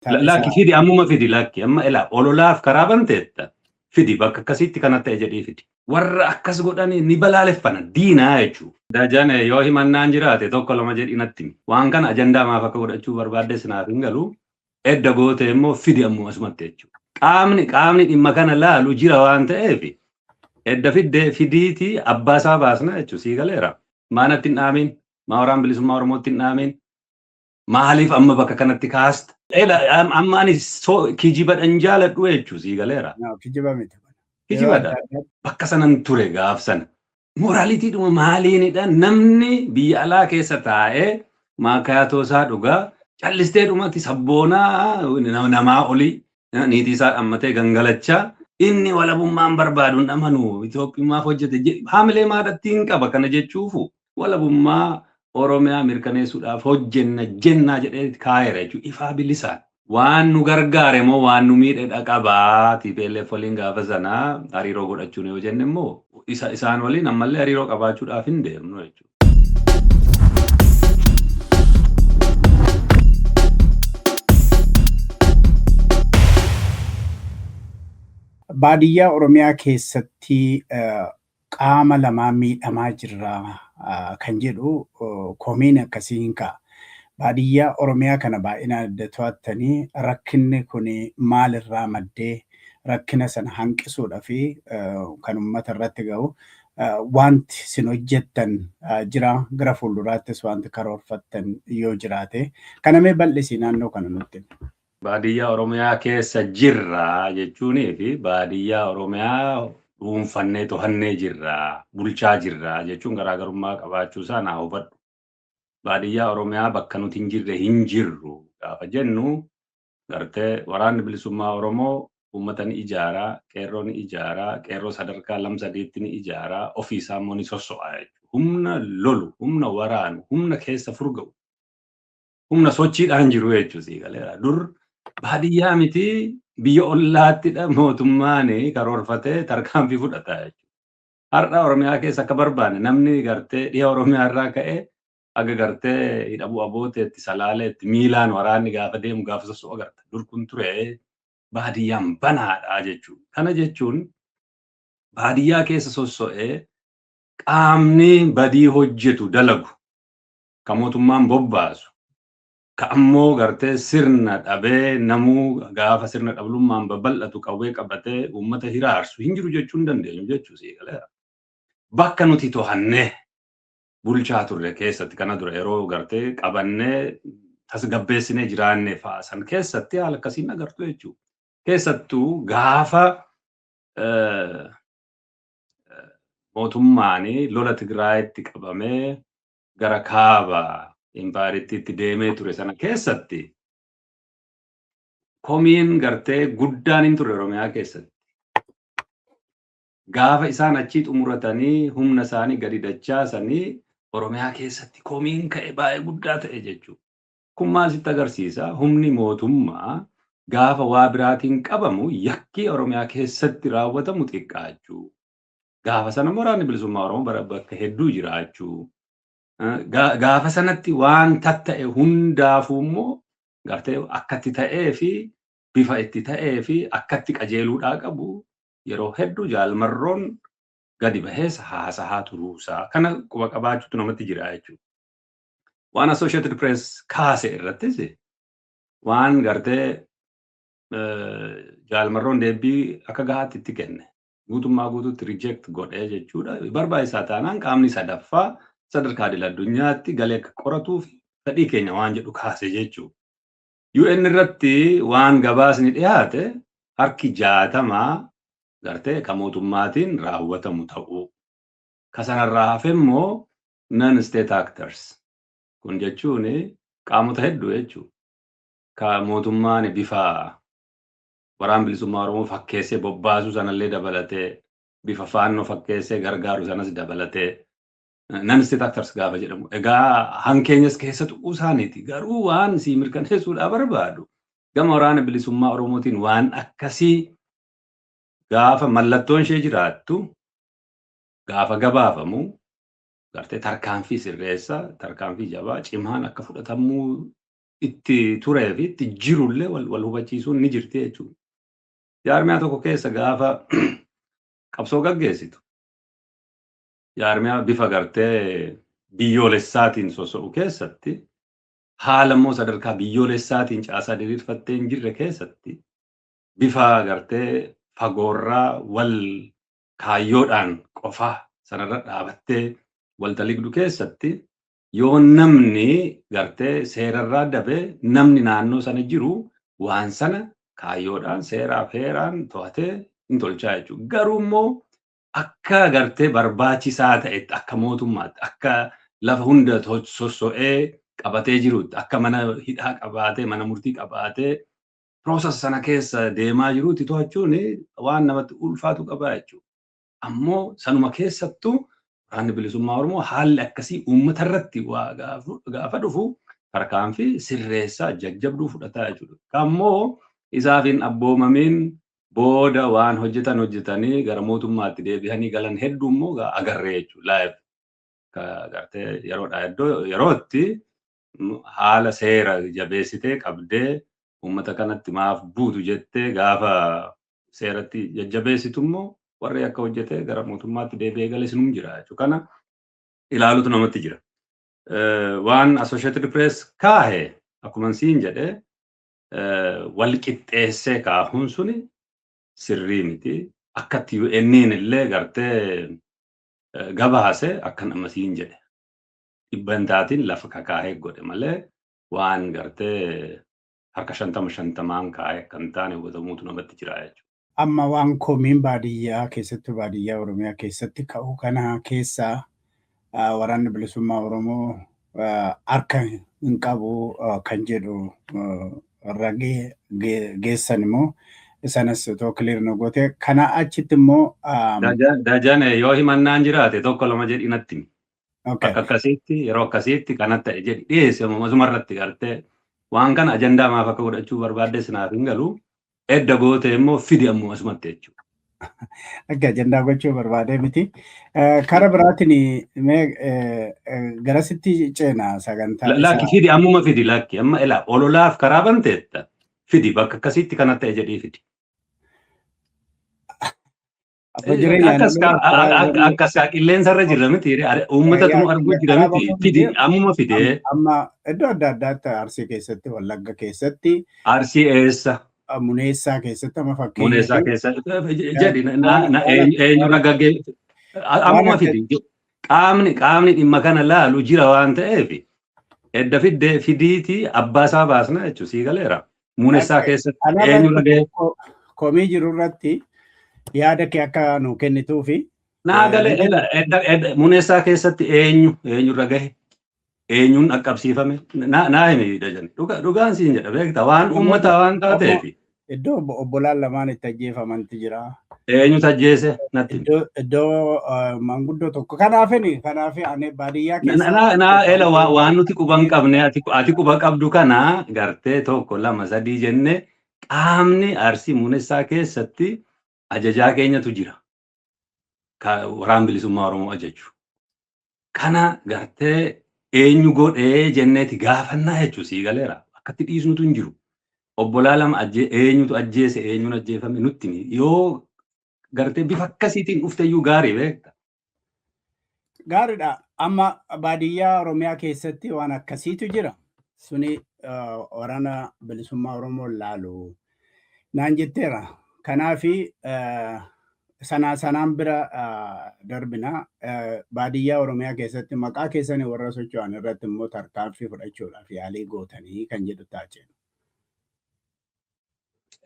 Lakki fidi ammuma fidi lakki amma ila ololaaf karaa banteetta fidi bakka akkasitti kana ta'e jedhee fidi. Warra akkas godhanii ni balaaleffana diinaa jechuudha. Dajane yoo himannaan jiraate tokko lama jedhinatti waan kana ajandaa maaf akka godhachuu barbaaddes naaf hin galu. Edda goote immoo fidi ammuma asumatti jechuudha. Qaamni dhimma kana laalu jira waan ta'eef edda fidiiti abbaa isaa baasna jechuudha sii galeera. Maanatti hin dhaamin maa waraana bilisummaa Oromootti hin dhaamin maaliif amma bakka kanatti kaasta. Amma ani kijibadhan jaaladhu jechuudha sii galeera. Kijiba miti. Kijibadha. Bakka sanan ture gaaf sana. Moraaliitiidhuma maaliinidha namni biyya alaa keessa taa'ee maakaatoo isaa dhugaa callisteedhumatti sabboonaa namaa olii niitii isaa dhammatee gangalachaa inni walabummaan barbaaduun dhamanu Itoophiyaaf hojjete haamilee maadhattiin qaba kana jechuufu walabummaa Oromiyaa mirkaneessuudhaaf hojjenna jennaa jedhee kaa'eera jechuudha ifaa bilisaan. Waan nu gargaare moo waan nu miidhe qabaa TPLF waliin gaafa sanaa hariiroo godhachuun yoo jenne immoo isaan waliin ammallee hariiroo qabaachuudhaaf hin deemnu jechuudha. Baadiyyaa Oromiyaa keessatti qaama lamaa miidhamaa jirra kan jedhu komiin akkasii hin ka'a. Baadiyyaa Oromiyaa kana baay'inaan adda to'attanii rakkinni kun maalirraa maddee rakkina sana hanqisuudhaa fi kan uummata irratti ga'u wanti isin hojjettan jira gara fuulduraattis wanti karoorfattan yoo jiraate kana mee bal'isii naannoo kana nutti. Baadiyyaa Oromiyaa keessa jirra jechuunii fi baadiyyaa Oromiyaa dhuunfannee to'annee jirra bulchaa jirra jechuun garaagarummaa qabaachuu isaa naa hubadhu. Baadiyyaa Oromiyaa bakka nuti hin jirru gaafa jennu gartee waraanni bilisummaa Oromoo uummata ni ijaaraa, qeerroo ni ijaaraa, qeerroo sadarkaa lam-sadeetti ni ijaaraa, ofiisaa immoo ni sosso'aa jechuudha. Humna lolu, humna waraanu, humna keessa furga'u, humna sochiidhaan jiru jechuudha. Dur baadiyyaa miti biyya ollaattidha mootummaan karoorfatee tarkaanfii fudhata jechuudha. Har'a Oromiyaa keessa akka barbaanne namni gartee dhiha Oromiyaa irraa ka'ee aga gartee hidhabuu abooteetti salaaleetti miilaan waraanni gaafa deemu gaafa sosso'u agarta. Dur kun ture baadiyyaan banaadha jechuudha. Kana jechuun baadiyyaa keessa sosso'ee qaamni badii hojjetu dalagu kan mootummaan bobbaasu ka ammoo gartee sirna dhabee namuu gaafa sirna dhablummaan babal'atu qawwee qabatee uummata hiraarsu hin jiru jechuun dandeenyu jechuudha. Bakka nuti to'annee bulchaa turre keessatti kana dura yeroo gartee qabannee tasgabbeessinee jiraannee faasan keessatti haala akkasiin agartu jechuudha. Keessattuu gaafa mootummaan lola Tigraayitti qabamee gara kaaba impaayiriitti deemee ture sana keessatti komiin gartee guddaan hin turre Oromiyaa keessatti. Gaafa isaan achii xumuratanii humna isaanii gadi dachaasanii Oromiyaa keessatti komiin ka'e baay'ee guddaa ta'e jechuudha. Kun maal sitti agarsiisa? Humni mootummaa gaafa waa biraatiin qabamu yakkii Oromiyaa keessatti raawwatamu xiqqaachuu. Gaafa sana waraanni bilisummaa Oromoo bakka hedduu jiraachuu. Gaafa sanatti waan tatta'e hundaafuu immoo gartee akkatti ta'ee fi bifa itti ta'ee fi akkatti qajeeluudhaa qabu yeroo hedduu jaalmarroon gadi baheessa haasahaa turuusaa kana quba qabaachuutu namatti jira jechuudha. Waan Associated Press kaase irrattis waan gartee jaalmarroon deebii akka gahaatti itti kenne guutummaa guutuutti reject godhee jechuudha. Barbaachisaa taanaan qaamni sadaffaa sadarkaa idil-addunyaatti galee qoratuuf fedhii keenya waan jedhu kaase jechuudha. UN irratti waan gabaasni dhiyaate harki 60 gartee kan mootummaatiin raawwatamu ta'uu. Kasanarraa hafe immoo non-state actors. Kun jechuun qaamota hedduu jechuudha. Ka mootummaan bifa waraana bilisummaa Oromoo fakkeessee bobbaasuu sanallee dabalatee bifa faannoo fakkeessee gargaaru sanas dabalatee non-state actors gaafa jedhamu. Egaa hankeenyas keessa tuquu isaaniiti. Garuu waan sii mirkaneessuudhaa barbaadu gama waraana bilisummaa Oromootiin waan akkasii gaafa mallattoon ishee jiraattu gaafa gabaafamu gartee tarkaanfii sirreessa tarkaanfii jabaa cimaan akka fudhatamuu itti turee fi itti jirullee wal hubachiisuun ni jirti jechuudha. Jaarmiyaa tokko keessa gaafa qabsoo gaggeessitu jaarmiyaa bifa gartee biyyoolessaatiin soso'u keessatti haala immoo sadarkaa biyyoolessaatiin caasaa diriirfattee hin jirre keessatti bifa gartee fagoorraa wal kaayyoodhaan qofa sanarra dhaabattee wal taligdu keessatti yoo namni gartee seerarraa dabee namni naannoo sana jiru waan sana kaayyoodhaan seeraaf heeraan to'atee hin tolchaa jechuudha. Garuu immoo akka gartee barbaachisaa ta'etti akka mootummaatti akka lafa hunda sosso'ee qabatee jirutti akka mana hidhaa qabaatee mana murtii qabaatee piroosas sana keessa deemaa jirutti to'achuun waan namatti ulfaatu qaba jechuudha. Ammoo sanuma keessattuu waraanni bilisummaa Oromoo haalli akkasii uummata irratti gaafa dhufu tarkaanfii sirreessaa jajjabduu fudhataa jechuudha. Ammoo isaaf hin abboomamiin booda waan hojjetanii gara mootummaatti deebi'anii galan hedduu immoo agarree jechuudha. Gartee yerootti haala seera jabeessitee qabdee uummata kanatti maaf buutu jettee gaafa seeratti jajjabeessitu immoo warri akka hojjetee gara mootummaatti deebi'ee gales num jira jechuudha. Kana ilaalutu namatti jira. Waan Associated Press kaa'e akkuma siin jedhee wal qixxeessee kaa'uun suni sirrii miti. Akkatti UN'n illee gartee gabaase akka nama siin jedhe. Dhibbantaatiin lafa kakaa'ee godhe malee waan gartee harka 50 kaa'ee kan taane hubatamuutu namatti jira jechuudha. Amma waan komiin baadiyyaa keessatti baadiyyaa Oromiyaa keessatti ka'u kana keessaa waraanni bilisummaa Oromoo harka hin qabu kan jedhu irra geessan immoo isanas otoo clear nu goote kana achitti immoo Dajane yoo himannaan jiraate tokko lama jedhi natti. Akka akkasiitti yeroo akkasiitti kanatti ta'e jedhi dhiyeesse masuma irratti gartee waan kana ajandaa maaf akka godhachuu barbaadde sinaaf hin galu edda goote immoo fidi ammoo asumatti jechuudha. Akka ajandaa gochuu barbaade miti. Kara biraatiin garasitti ceena sagantaa. Lakki fidi ammuma fidi lakki amma ilaa ololaaf karaa banteetta fidi bakka akkasiitti kanatti ta'e jedhii fidi. Akkas qilleensa irra jirra miti uummatatu nu arguu jira miti fidi ammuma fidee. Amma iddoo adda addaatti Arsii keessatti Wallagga keessatti. Arsii eessa? Muneessaa keessatti amma fakkeenya. Muneessaa keessatti jedhi eenyu raggagee ammuma fidi qaamni dhimma kana laalu jira waan ta'eef edda fidiiti abbaa isaa baasna jechuun sii galeera. Muneessaa keessatti eenyu raggee. Komii jiru irratti yaada kee akka nu kennituu fi. Naa galee muneessaa keessatti eenyu ragahe eenyuun dhaqqabsiifame naa himi Dajane dhugaan siin jedha beekta waan uummataa waan taateef. Iddoo obbolaan lamaan itti ajjeefamanti jira. Eenyu tajjeese natti. Iddoo manguddoo tokko kanaaf ani baadiyyaa keessa. Naa waan nuti quban qabne ati quba qabdu kana gartee tokko lama sadii jenne qaamni Arsii Muneessaa keessatti ajajaa keenyatu jira. Waraana bilisummaa Oromoo ajaju. Kana gartee eenyu godhee jenneeti gaafannaa jechuun sii galeera. Akkatti dhiisnutu hin jiru. Obbolaa lama eenyutu ajjeese eenyuun ajjeefame nutti yoo gartee bifa akkasiitiin dhufteyyuu gaarii beekta. Gaariidha. Amma baadiyyaa Oromiyaa keessatti waan akkasiitu jira. Suni waraana bilisummaa Oromoo laalu naan jetteera. Kanaafi sanaan bira darbina baadiyyaa Oromiyaa keessatti maqaa keessanii warra socho'an irratti immoo tarkaanfii fudhachuudhaaf yaalii gootanii kan jedhu taacheen.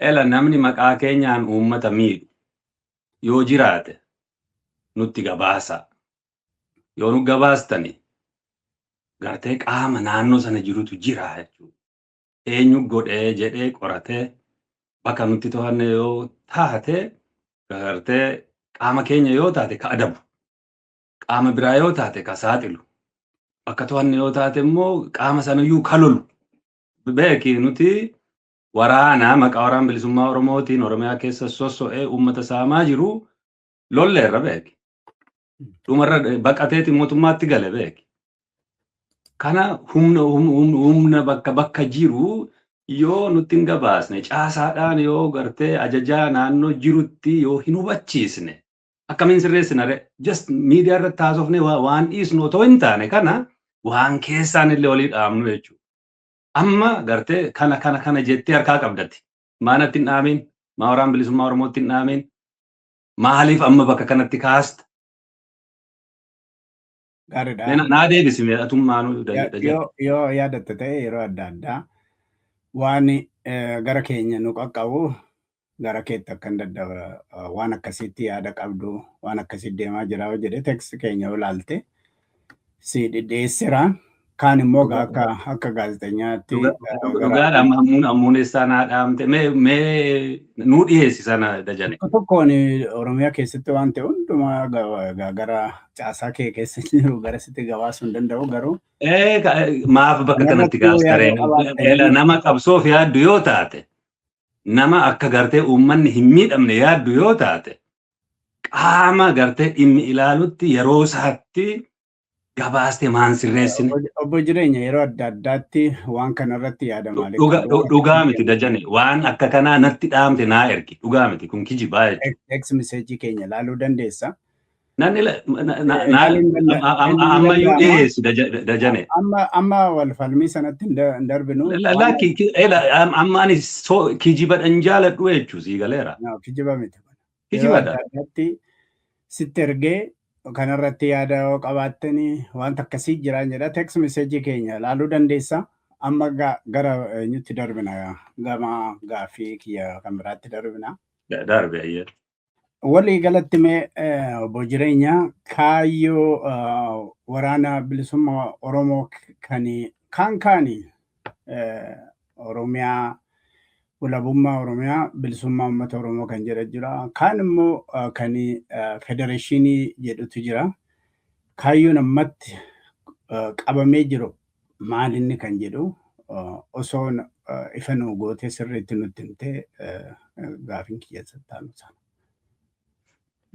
Namni maqaa keenyaan uummata miidhu yoo jiraate nutti gabaasa. Yoo nu gabaastani gartee qaama naannoo sana jirutu jira jechuudha. Eenyu godhee jedhee qoratee bakka nutti to'anne yoo taate gartee qaama keenya yoo taate ka adabu. Qaama biraa yoo taate ka saaxilu. Bakka to'anne yoo taate immoo qaama sanayyuu ka lolu. Beeki nuti waraana maqaa waraana bilisummaa Oromootiin Oromiyaa keessa sosso'ee uummata saamaa jiru lolleerra beeki. Dhumarra baqateeti mootummaatti gale beeki. Kana humna bakka jiru yoo nutti hin gabaasne caasaadhaan yoo gartee ajajaa naannoo jirutti yoo hin hubachiisne akkamiin sirreessina re just miidiyaa irratti haasofne waan dhiisnu otoo hin taane kana waan keessaan illee olii dhaamnu jechuudha. Amma gartee kana jettee harkaa qabdatti. Maanatti hin dhaamin? Maa waraana bilisummaa Oromootti hin dhaamin? Maaliif amma bakka kanatti kaasta? Gaariidha. Naa deebisime atummaanuu Yoo yaadatte ta'e yeroo adda addaa waan gara keenya nu qaqqabu gara keetti akka hin daddaba waan akkasitti yaada qabdu waan akkasitti deemaa jira yoo jedhe teksti keenya yoo ilaalte si dhidheessira. Kaan immoo akka gaazexeenyaatti dhugaadha ammuunessaa naa dhaamte mee nuu dhiyeessi sana Dajane. Tokkoon Oromiyaa keessatti waan ta'e hundumaa gara caasaa kee keessa jiru gara sitti gabaasuu hin danda'u garuu. Maaf bakka kanatti gaafsaree nama qabsoof yaaddu yoo taate nama akka gartee uummanni hin miidhamne yaaddu yoo taate qaama gartee dhimmi ilaalutti yeroo isaatti gabaaste maan sirreessine. Obbo Jireenya yeroo adda addaatti waan kanarratti yaada malee. Dhugaa miti Dajane waan akka kanaa natti dhaamte naa ergi dhugaa miti kun kijibaa jechuudha. Ex miseejii keenya ilaaluu dandeessa. Ammayyuu dhiyeessi Dajane. Amma wal falmii sanatti hin darbinu. Amma ani kijibadhan jaaladhu jechuu sii galeera. Kijiba miti. Kijibadha. Sitti ergee kanarratti yaada yoo qabaattanii wanta akkasii jiran jedha text message keenya ilaaluu dandeessa. Amma gara eenyutti darbina gama gaaffii kiyya kan biraatti darbina. Darbe ayyee. Walii galatti mee obbo Jireenya kaayyoo waraana bilisummaa Oromoo kaani Oromiyaa walabummaa Oromiyaa bilisummaa uummata Oromoo kan jedhu jira. Kaan immoo kan federeeshinii jedhutu jira. Kaayyoon ammatti qabamee jiru maalinni kan jedhu osoo ifa nu gootee sirriitti nutti himtee gaaffiin keessatti taanu sana.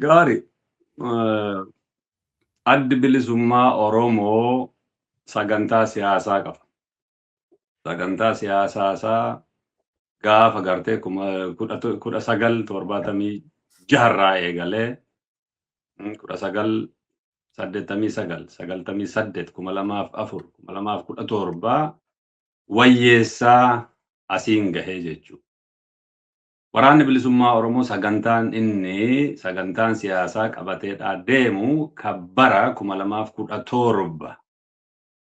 Gaarii addi bilisummaa Oromoo sagantaa siyaasaa qaba. Sagantaa siyaasaa isaa gaafa gartee 1976 eegalee 1989 wayyeessaa asiin gahee jechuudha. Waraanni bilisummaa Oromoo sagantaan siyaasaa qabateedhaa deemu kabbara 2017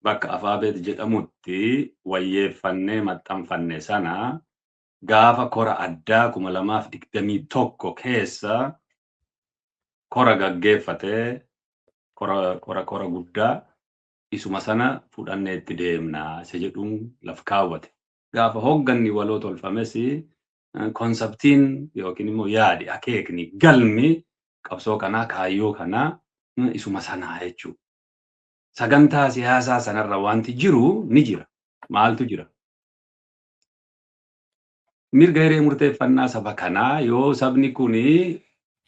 bakka Afaabeet jedhamutti wayyeeffannee maxxanfanne sana gaafa kora addaa 2021 keessa kora gaggeeffatee kora guddaa isuma sana fudhannee itti deemna isa jedhuun laf kaawwate. Gaafa hoogganni waloo tolfames konseptiin yookiin immoo yaadi akeekni galmi qabsoo kanaa kaayyoo kanaa isuma sanaa jechuudha. Sagantaa siyaasaa sanarra wanti jiru ni jira. Maaltu jira? Mirga hiree murteeffannaa saba kanaa yoo sabni kuni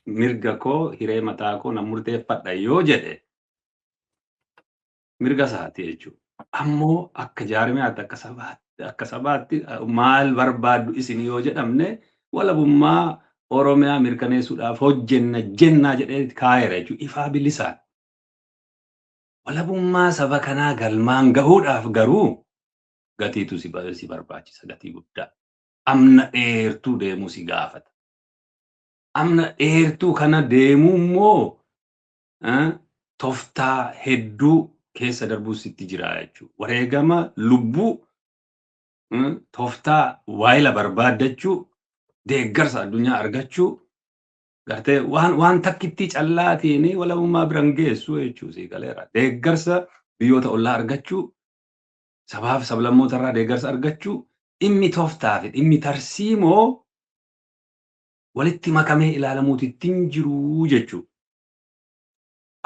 mirga koo hiree mataa koo nan murteeffadha yoo jedhe mirga isaati jechuudha. Ammoo akka jaarmiyaatti akka sabaatti maal barbaaddu isin yoo jedhamne walabummaa Oromiyaa mirkaneessuudhaaf hojjenna jennaa jedhee kaa'eera jechuudha. Ifaa bilisaan. Walabummaa saba kanaa galmaan gahuudhaaf garuu gatiitu si barbaachisa gatii guddaa. Amna dheertuu deemuu si gaafata. Amna dheertuu kana deemuu immoo toftaa hedduu keessa darbuu sitti jira jechuudha. Wareegama lubbuu toftaa waayila barbaaddachuu deeggarsa addunyaa argachuu gartee waan takkitti callaatiin walabummaa biran geessu jechuudha si galeera. Deeggarsa biyyoota ollaa argachuu sabaaf sablammoota irraa deeggarsa argachuu dhimmi toftaa fi dhimmi tarsiimoo walitti makamee ilaalamuutti hin jiru jechuudha.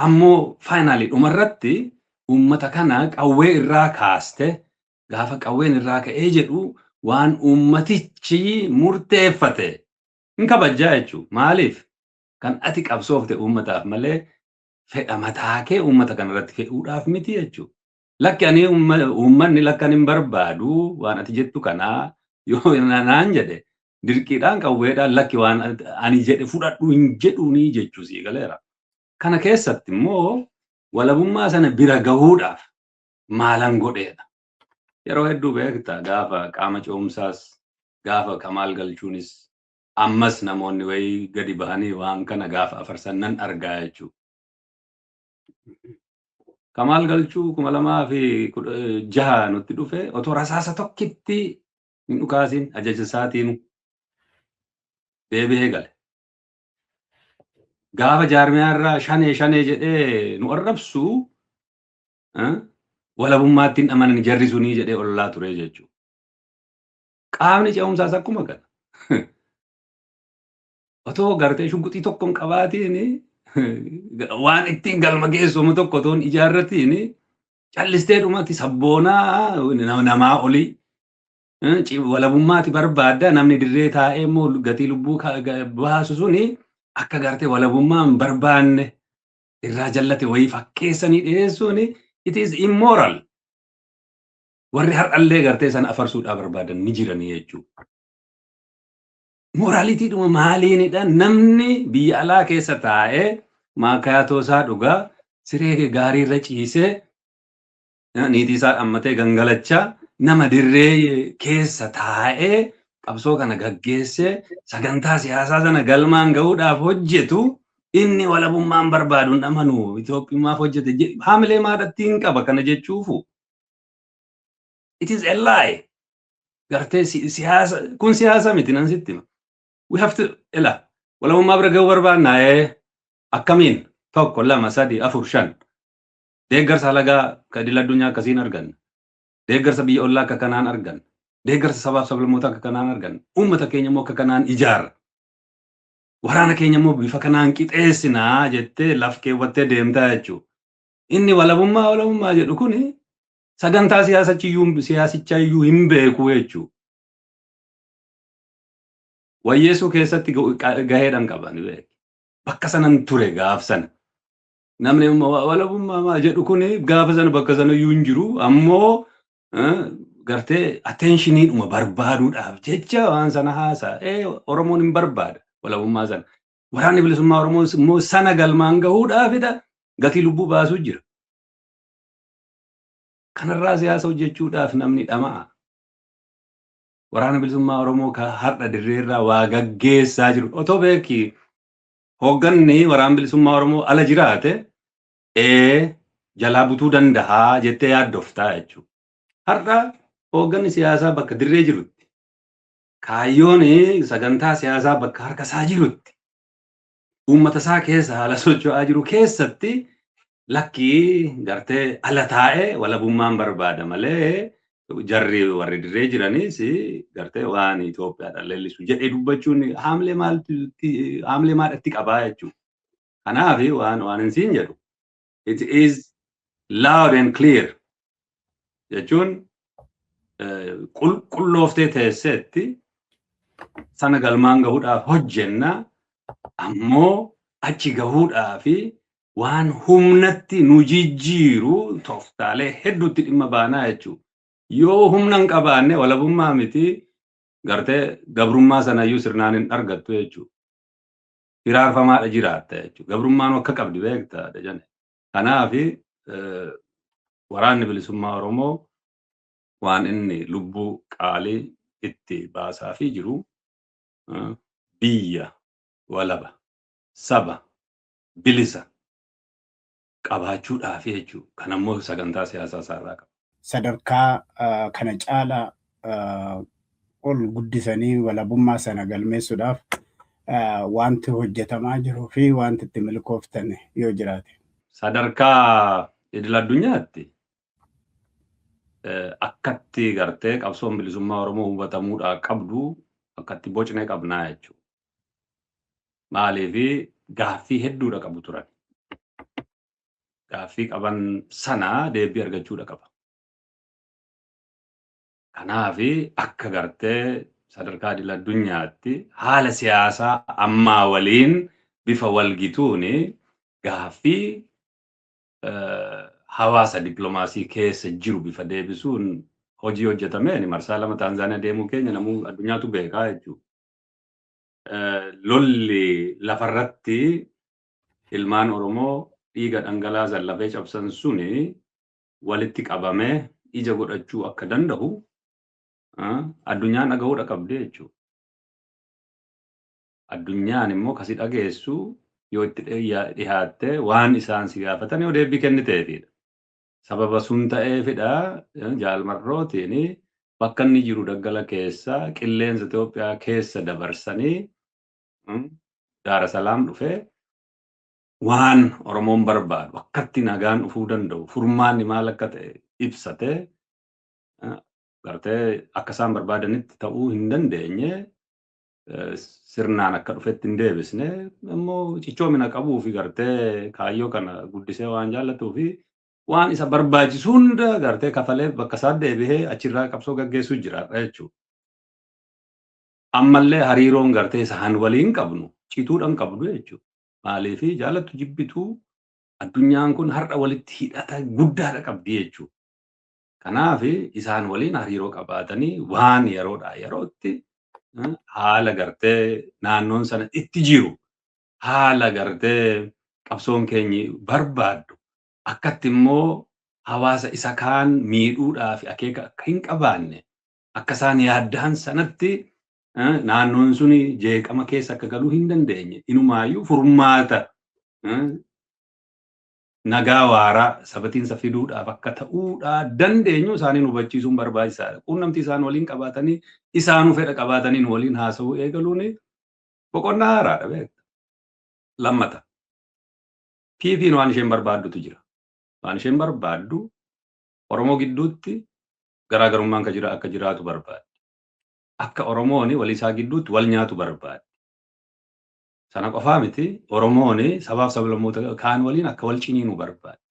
Ammoo faayinaalii dhumarratti uummata kana qawwee irraa kaaste gaafa qawween irraa ka'ee jedhu waan uummatichi murteeffate hin kabajjaa jechuudha. Maaliif? Kan ati qabsoofte uummataaf malee fedha mataa kee uummata kanarratti fe'uudhaaf miti jechuudha. lakki ani uummanni lakki ani hin barbaadu waan ati jettu kanaa yoo naan jedhe dirqiidhaan qawweedhaan lakki waan ani jedhe fudhadhu hin jedhuunii jechuu sii galeera. Kana keessatti immoo walabummaa sana bira gahuudhaaf maalan godheedha. Yeroo hedduu beektaa gaafa qaama ce'umsaas gaafa Kamaal Galchuunis ammas namoonni wayii gadi bahanii waan kana gaafa afarsan nan argaa jechuudha. Kamaal Galchuu 2006 nutti dhufe otoo rasaasa tokkitti hin dhukaasin ajaja isaatiin deebi'ee gale. Gaafa jaarmiyaarraa shanee jedhee nu arrabsu walabummaatti hin amanan jarri sunii jedhee ollaa ture jechuudha. Qaamni ce'umsaas akkuma kana. Otoo gartee shugguxii tokko hin qabaatiin waan ittiin galma geessumu tokko otoo hin ijaarratiin callistee dhumatti sabboonaa namaa olii walabummaatti barbaadda namni dirree taa'ee immoo gatii lubbuu baasu suni akka gartee walabummaa hin barbaanne irraa jallate wayii fakkeessanii dhiyeessuun it is immoral. Warri har'allee gartee sana afarsuudhaaf barbaadan ni jiranii jechuudha. Moraaliitiidhuma maaliinidha namni biyya alaa keessa taa'ee maakaatoo isaa dhugaa siree gaarii irra ciisee niitii isaa dhammatee gangalachaa nama dirree keessa taa'ee qabsoo kana gaggeessee sagantaa siyaasaa sana galmaan gahuudhaaf hojjetu inni walabummaan barbaaduun amanu Itoophiyaaf hojjete haamilee maadhattiin qaba kana jechuufu. It is a lie. Gartee siyaasa kun siyaasa miti nan sitti. We have to walabummaa bira gahuu barbaannaa akkamiin tokko lama sadii afur shan deeggarsa alagaa ka idil addunyaa akkasiin arganna. Deeggarsa biyya ollaa akka kanaan arganna. Deeggarsa sabaaf sablammoota akka kanaan arganna. Uummata keenya immoo akka kanaan ijaarra. Waraana keenya immoo bifa kanaan qixeessinaa jettee laf keewwattee deemtaa jechuudha. Inni walabummaa jedhu kuni sagantaa siyaasichaa iyyuu hin beeku jechuudha. Wayyeessuu keessatti gaheedhaan qaban bakka sanan ture gaaf sana. Namni walabummaa jedhu kuni gaafa sana bakka sana iyyuu hin jiru ammoo gartee attenshiniidhuma barbaaduudhaaf jecha waan sana haasa'ee Oromoon hin barbaada walabummaa sana. Waraanni bilisummaa Oromoo immoo sana galmaan gahuudhaafidha gatii lubbuu baasuu jira. Kanarraa siyaasa hojjechuudhaaf namni dhama'a. Waraana bilisummaa Oromoo ka har'a dirreerraa waa gaggeessaa jiru. Otoo beeki hoogganni waraana bilisummaa Oromoo ala jiraate jalaa butuu danda'a jettee yaaddoftaa jechuudha. Har'a hoogganni siyaasaa bakka dirree jirutti kaayyoon sagantaa siyaasaa bakka harka isaa jirutti uummata isaa keessa haala socho'aa jiru keessatti lakkii gartee ala taa'ee walabummaan barbaada malee jarri warri dirree jiranis gartee waan Itoophiyaadhaan leellisu jedhee dubbachuun haamilee maadhatti qabaa jechuudha. Kanaaf waan hin siin jedhu it is loud and clear jechuun qulqullooftee teesseetti sana galmaan gahuudhaaf hojjenna ammoo achi gahuudhaaf waan humnatti nu jijjiiru tooftaalee hedduutti dhimma baanaa jechuudha. Yoo humna hin qabaanne walabummaa miti gartee gabrummaa sanayyuu sirnaan hin argattu jechuudha. Hiraarfamaadha jiraatta jechuudha. Gabrummaan akka qabdi beektaa jenne. Kanaaf waraanni bilisummaa Oromoo waan inni lubbuu qaalii itti baasaa fi jiru biyya walaba saba bilisa qabaachuudhaaf jechuudha. Kan ammoo sagantaa siyaasaa isaarraa qaba. Sadarkaa kana caala ol guddisanii walabummaa sana galmeessuudhaaf wanti hojjetamaa jiruu fi wanti itti milkooftan yoo jiraate. Sadarkaa idil addunyaatti akkatti gartee qabsoon bilisummaa Oromoo hubatamuudhaa qabdu akkatti bocnee qabnaa jechuudha. Maaliif gaaffii hedduudha qabu turan. Gaaffii qaban sana deebii argachuudha qaba. Kanaaf akka gartee sadarkaa idil addunyaatti haala siyaasaa ammaa waliin bifa walgituun gaaffii hawaasa dippiloomaasii keessa jiru bifa deebisuun hojii hojjetameen marsaa 2 Taanzaaniyaa deemuu keenya namuu addunyaatu beekaa jechuudha. Lolli lafarratti ilmaan Oromoo dhiiga dhangalaasan lafee cabsan suni walitti qabamee ija godhachuu akka danda'u addunyaan dhaga'uudha qabdi jechuudha. Addunyaan immoo kasi dhageessu yoo itti dhihaatte waan isaan si gaafatan yoo deebii kenniteefidha. Sababa sun ta'eefidha jaalmarrootiin bakka inni jiru daggala keessa qilleensa Itoophiyaa keessa dabarsanii Daar es Salaam dhufee waan Oromoon barbaadu akkatti nagaan dhufuu danda'u furmaanni maal akka ta'e ibsatee gartee akka isaan barbaadanitti ta'uu hin dandeenye sirnaan akka dhufetti hin deebisne immoo cichoomina qabuu fi gartee kaayyoo kana guddisee waan jaallatuu fi waan isa barbaachisu hunda gartee kafalee bakka isaa deebi'ee achirraa qabsoo gaggeessuu jiraadha jechuudha. Ammallee hariiroon gartee isaan waliin qabnu cituudhaan qabdu jechuudha. Maaliif jaallattu jibbituu addunyaan kun har'a walitti hidhata guddaadha qabdi jechuudha. Kanaaf isaan waliin hariiroo qabaatanii waan yeroodhaa yerootti haala gartee naannoon sana itti jiru haala gartee qabsoon keenyi barbaaddu akkatti immoo hawaasa isa kaan miidhuudhaaf akeeka akka hin qabaanne akka isaan yaaddaan sanatti naannoon suni jeeqama keessa akka galuu hin dandeenye inumaayyuu furmaata nagaa waaraa sabatiinsa fiduudhaaf akka ta'uudhaa dandeenyu isaaniin hubachiisuun barbaachisaadha. Quunnamtii isaan waliin qabaatanii isaanuu fedha qabaataniin waliin haasa'uu eegaluun boqonnaa haaraadha beekta. Lammata. PP'n waan isheen barbaaddutu jira. Waan isheen barbaaddu Oromoo gidduutti garaagarummaan akka jiraatu barbaaddi. Akka Oromoon waliisaa gidduutti wal nyaatu barbaaddi. Sana qofaa miti Oromoon sabaaf sablammoota kaan waliin akka wal ciniinu barbaaddi.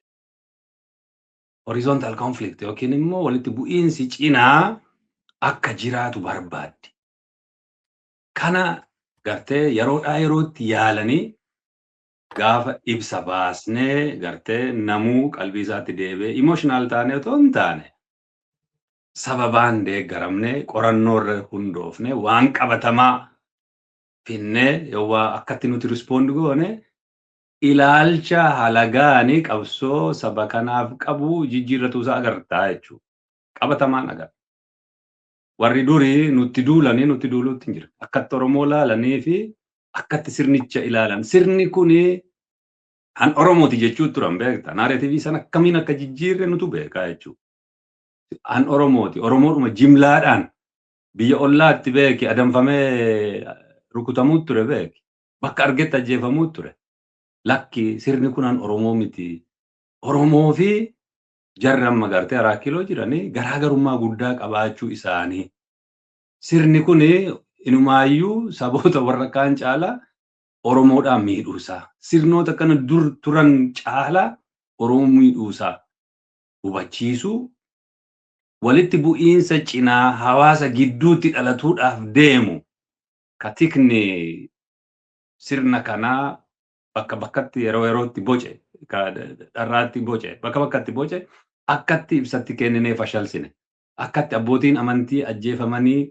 Horizontal conflict yookiin immoo walitti bu'iinsi cinaa akka jiraatu barbaaddi. Kana gartee yeroodhaa yerootti yaalanii gaafa ibsa baasnee gartee namuu qalbii isaatti deebi'ee emotional taane otoo hin taane sababaan deeggaramne qorannoorra hundoofne waan qabatamaa finnee yoo akkatti nuti rispoond goone ilaalcha halagaanii qabsoo saba kanaaf qabu jijjiirratuu isaa agartaa jechuudha. Qabatamaan agarra. Warri durii nutti duuluutti hin jira. Akkatti Oromoo laalanii fi akkatti sirnicha ilaalan. Sirni kuni han Oromooti jechuu turan beekta. Naareetivii sana akkamiin akka jijjiirre nutu beekaa jechuudha. Han Oromooti. Oromoodhuma jimlaadhaan biyya ollaatti beeki adamfamee rukutamuu ture beeki. Bakka argetti ajjeefamuu ture. Lakki sirni kun han Oromoo miti. Oromoo fi jarri amma gartee 4 kiiloo jiranii garaagarummaa guddaa qabaachuu isaanii. Sirni kun inumaayyuu saboota warra kaan caalaa Oromoodhaan miidhuusaa. Sirnoota kana dur turan caalaa Oromoo miidhuusaa hubachiisuu walitti bu'iinsa cinaa hawaasa gidduutti dhalatuudhaaf deemu katikni sirna kanaa bakka bakkatti yeroo yerootti boce dharraatti boce bakka bakkatti boce akkatti ibsatti kenninee fashalsine akkatti abbootiin amantii ajjeefamanii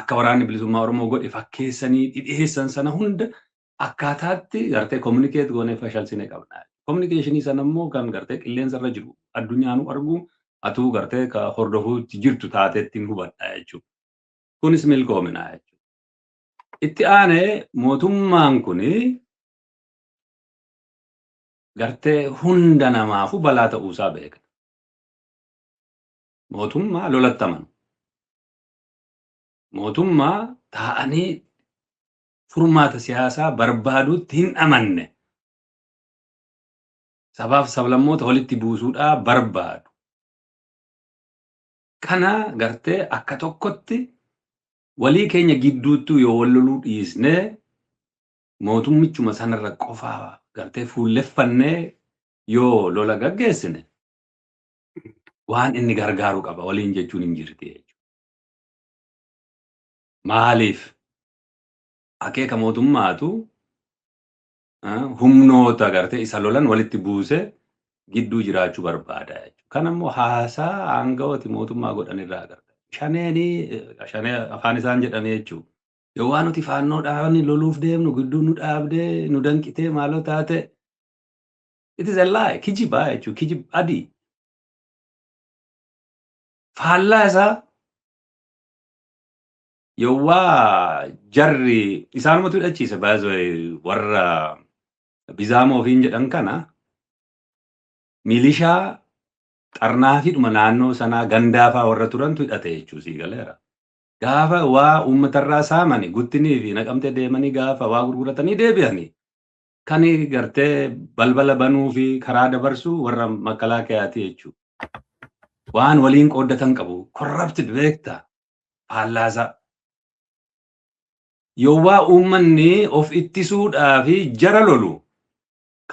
akka waraanni bilisummaa Oromoo godhe fakkeessanii dhidheessan sana hunda akkaataatti gartee communicate goonee fashalsine qabna. Communicationii sana immoo kan gartee qilleensa irra jiru addunyaanu argu atuu gartee ka hordofuutti jirtu taateetti hubadha jechuudha. Kunis milkoominaa jechuudha. Itti aanee mootummaan kuni gartee hunda namaafu balaa ta'uusaa beekna. Mootummaa lolattaman. Mootummaa taa'anii furmaata siyaasaa barbaaduutti hin amanne. Sabaaf sablammoota walitti buusuudhaa barbaadu. Kana gartee akka tokkotti walii keenya gidduuttuu yoo wal loluu dhiisnee mootummichuma sanarra qofaa gartee fuulleffannee yoo lola gaggeessine waan inni gargaaru qaba waliin jechuun hin jirti jechuudha. Maaliif akeeka mootummaatu humnoota gartee isa lolan walitti buuse gidduu jiraachuu barbaada jechuudha. Kan immoo haasaa aangawooti mootummaa godhan irraa agarra. Shanee afaan isaan jedhanii jechuudha. Yoo waan nuti faannoodhaan loluuf deemnu gidduu nu dhaabdee nu danqitee maaloo taate it is a lie kijibaa jechuudha. Kijib adii. Faallaa isaa yowwaa jarri isaanumatu hidhachiise baay'ee warra bizaamoo ofiin jedhan kana milishaa xarnaafiidhuma naannoo sanaa gandaafaa warra turantu hidhate jechuu sii galeera. Gaafa waa uummatarraa saamani guttinii fi naqamtee deemanii gaafa waa gurguratanii deebi'anii kan gartee balbala banuu fi karaa dabarsuu warra makalaakeyaati jechuudha. Waan waliin qooddatan qabu corrupted beektaa faallaasaa. Yowwaa uummanni of ittisuudhaa fi jara lolu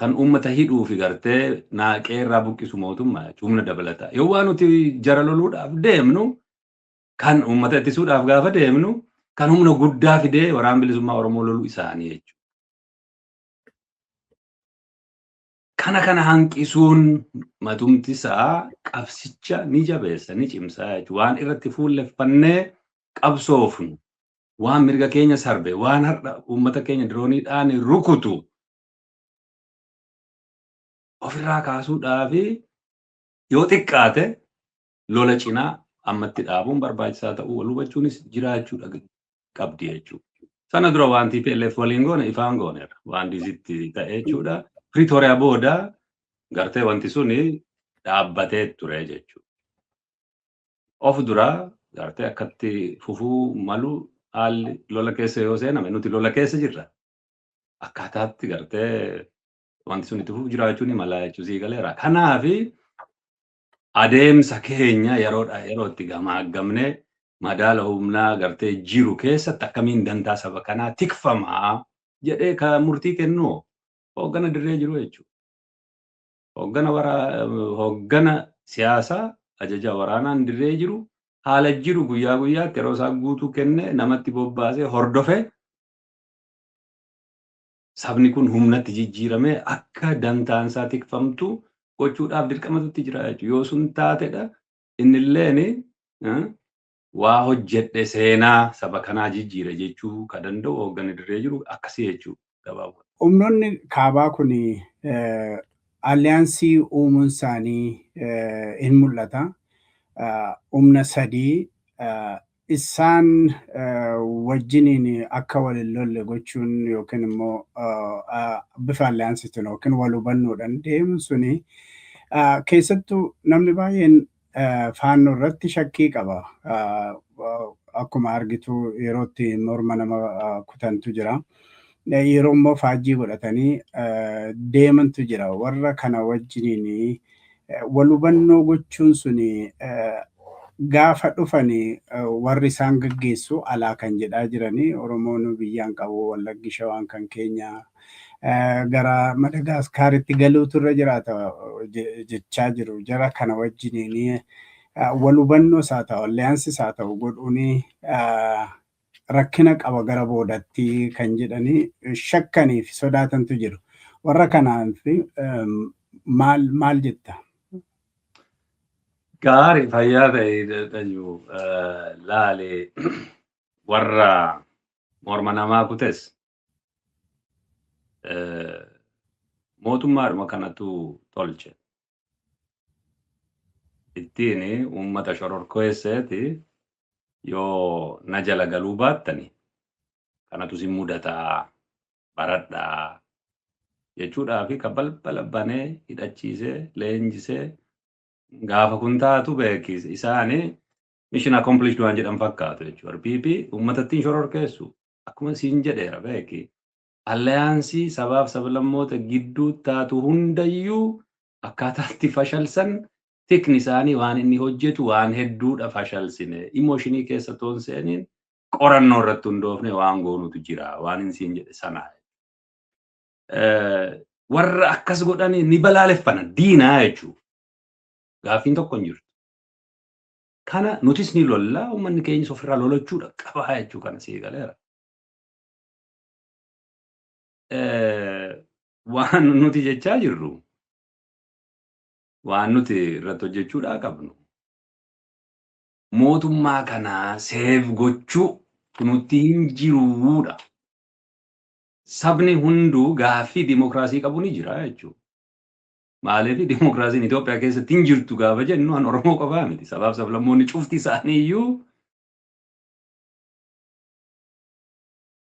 kan uummata hidhuu fi gartee naaqee irraa buqqisu mootummaa humna dabalata. Yowwaa nuti jara loluudhaaf deemnu kan uummata ittisuudhaaf gaafa deemnu kan humna guddaa fidee waraana bilisummaa Oromoo lolu isaanii jechuudha. Kana hanqisuun matumti isaa qabsicha ni jabeessa ni cimsaa jechuudha. Waan irratti fuulleffannee qabsoofnu waan mirga keenya sarbe waan har'a uummata keenya dirooniidhaan rukutu ofirraa kaasuudhaaf yoo xiqqaate lola cinaa ammatti dhaabuun barbaachisaa ta'uu wal hubachuunis jiraachuu qabdi jechuudha. Sana dura waan TPLF waliin goone ifaan gooneera. Waan disitti ta'e jechuudha. Pretoria booda gartee wanti suni dhaabbatee ture jechuudha. Of dura gartee akkatti fufuu malu haalli lola keessa yoo seename nuti lola keessa jirra. Akkaataatti gartee wanti sun itti fufu jiraachuu ni mala jechuu sii galeera. Kanaafi adeemsa keenya yerootti gamaagamne madaala humnaa gartee jiru keessatti akkamiin dantaa saba kanaa tikfamaa jedhee ka murtii kennu hooggana dirree jiru jechuudha. Hooggana siyaasaa ajaja waraanaan dirree jiru haala jiru guyyaa guyyaatti yeroo isaa guutuu kenne namatti bobbaasee hordofe sabni kun humnatti jijjiiramee akka dantaan isaa tikfamtu gochuudhaaf dirqamatutti jira jechuudha. Yoo sun taatedha innilleen waa hojjedhe seenaa saba kanaa jijjiire jechuu ka danda'u hoogganni dirree jiru akkasii jechuudha gabaabaa. Humnoonni kaabaa kun alliyaansii uumuun isaanii hin mul'ata. Humna sadii isaan wajjiniin akka waliin lolle gochuun yookiin immoo bifa alliyaansiitiin yookiin wal hubannoodhaan deemuun suni keessattuu namni baay'een faannoo irratti shakkii qaba. Akkuma argitu yerootti morma nama kutantu jira. Yeroo immoo faajjii godhatanii deemantu jira. Warra kana wajjiniin wal hubannoo gochuun suni gaafa dhufanii warri isaan gaggeessu alaa kan jedhaa jiranii Oromoon biyyaan qabu Wallaggi Shawaan kan keenya gara Madagaskaaritti galuutu irra jiraata jechaa jiru. Jara kana wajjiniin wal hubannoo isaa ta'u alliyaansi isaa ta'u godhuun rakkina qaba gara boodatti kan jedhanii shakkanii fi sodaatantu jiru. Warra kanaaf maal jetta? Gaarii fayyaa ta'e tajuu laalee warra morma namaa kutes mootummaadhuma kanatu tolche. Ittiin uummata shororkeesseeti yoo na jala galuu baattani kanatu si mudataa baradhaa jechuudhaa fi kan balbala banee hidhachiisee leenjisee gaafa kun taatu beekis isaanii mission accomplished waan jedhan fakkaatu jechuudha. PP uummatattiin shororkeessu akkuma siin jedheera beeki. Alliyaansii sabaaf sablammoota gidduu taatu hundayyuu akkaataatti fashalsan tikni isaanii waan inni hojjetu waan hedduudha fashalsine. Emotionii keessa toon seeniin qorannoo irratti hundoofne waan goonutu jira waan hin siin jedhe sanaa. Warra akkas godhanii ni balaaleffana diinaa jechuudha. Gaaffiin tokko hin jirtu. Kana nutis ni lollaa uummanni keenyas ofirraa lolachuudha qabaa jechuu kana sii galeera. Waan nuti jechaa jirru waan nuti irratti hojjechuudhaa qabnu. Mootummaa kanaa seef gochuu nuti hin jiruudha. Sabni hunduu gaaffii dimokiraasii qabu ni jira jechuudha. Maaliif dimokiraasiin Itoophiyaa keessatti hin jirtu gaafa jennu an Oromoo qofaa miti. Sabaaf sablammoonni cufti isaanii iyyuu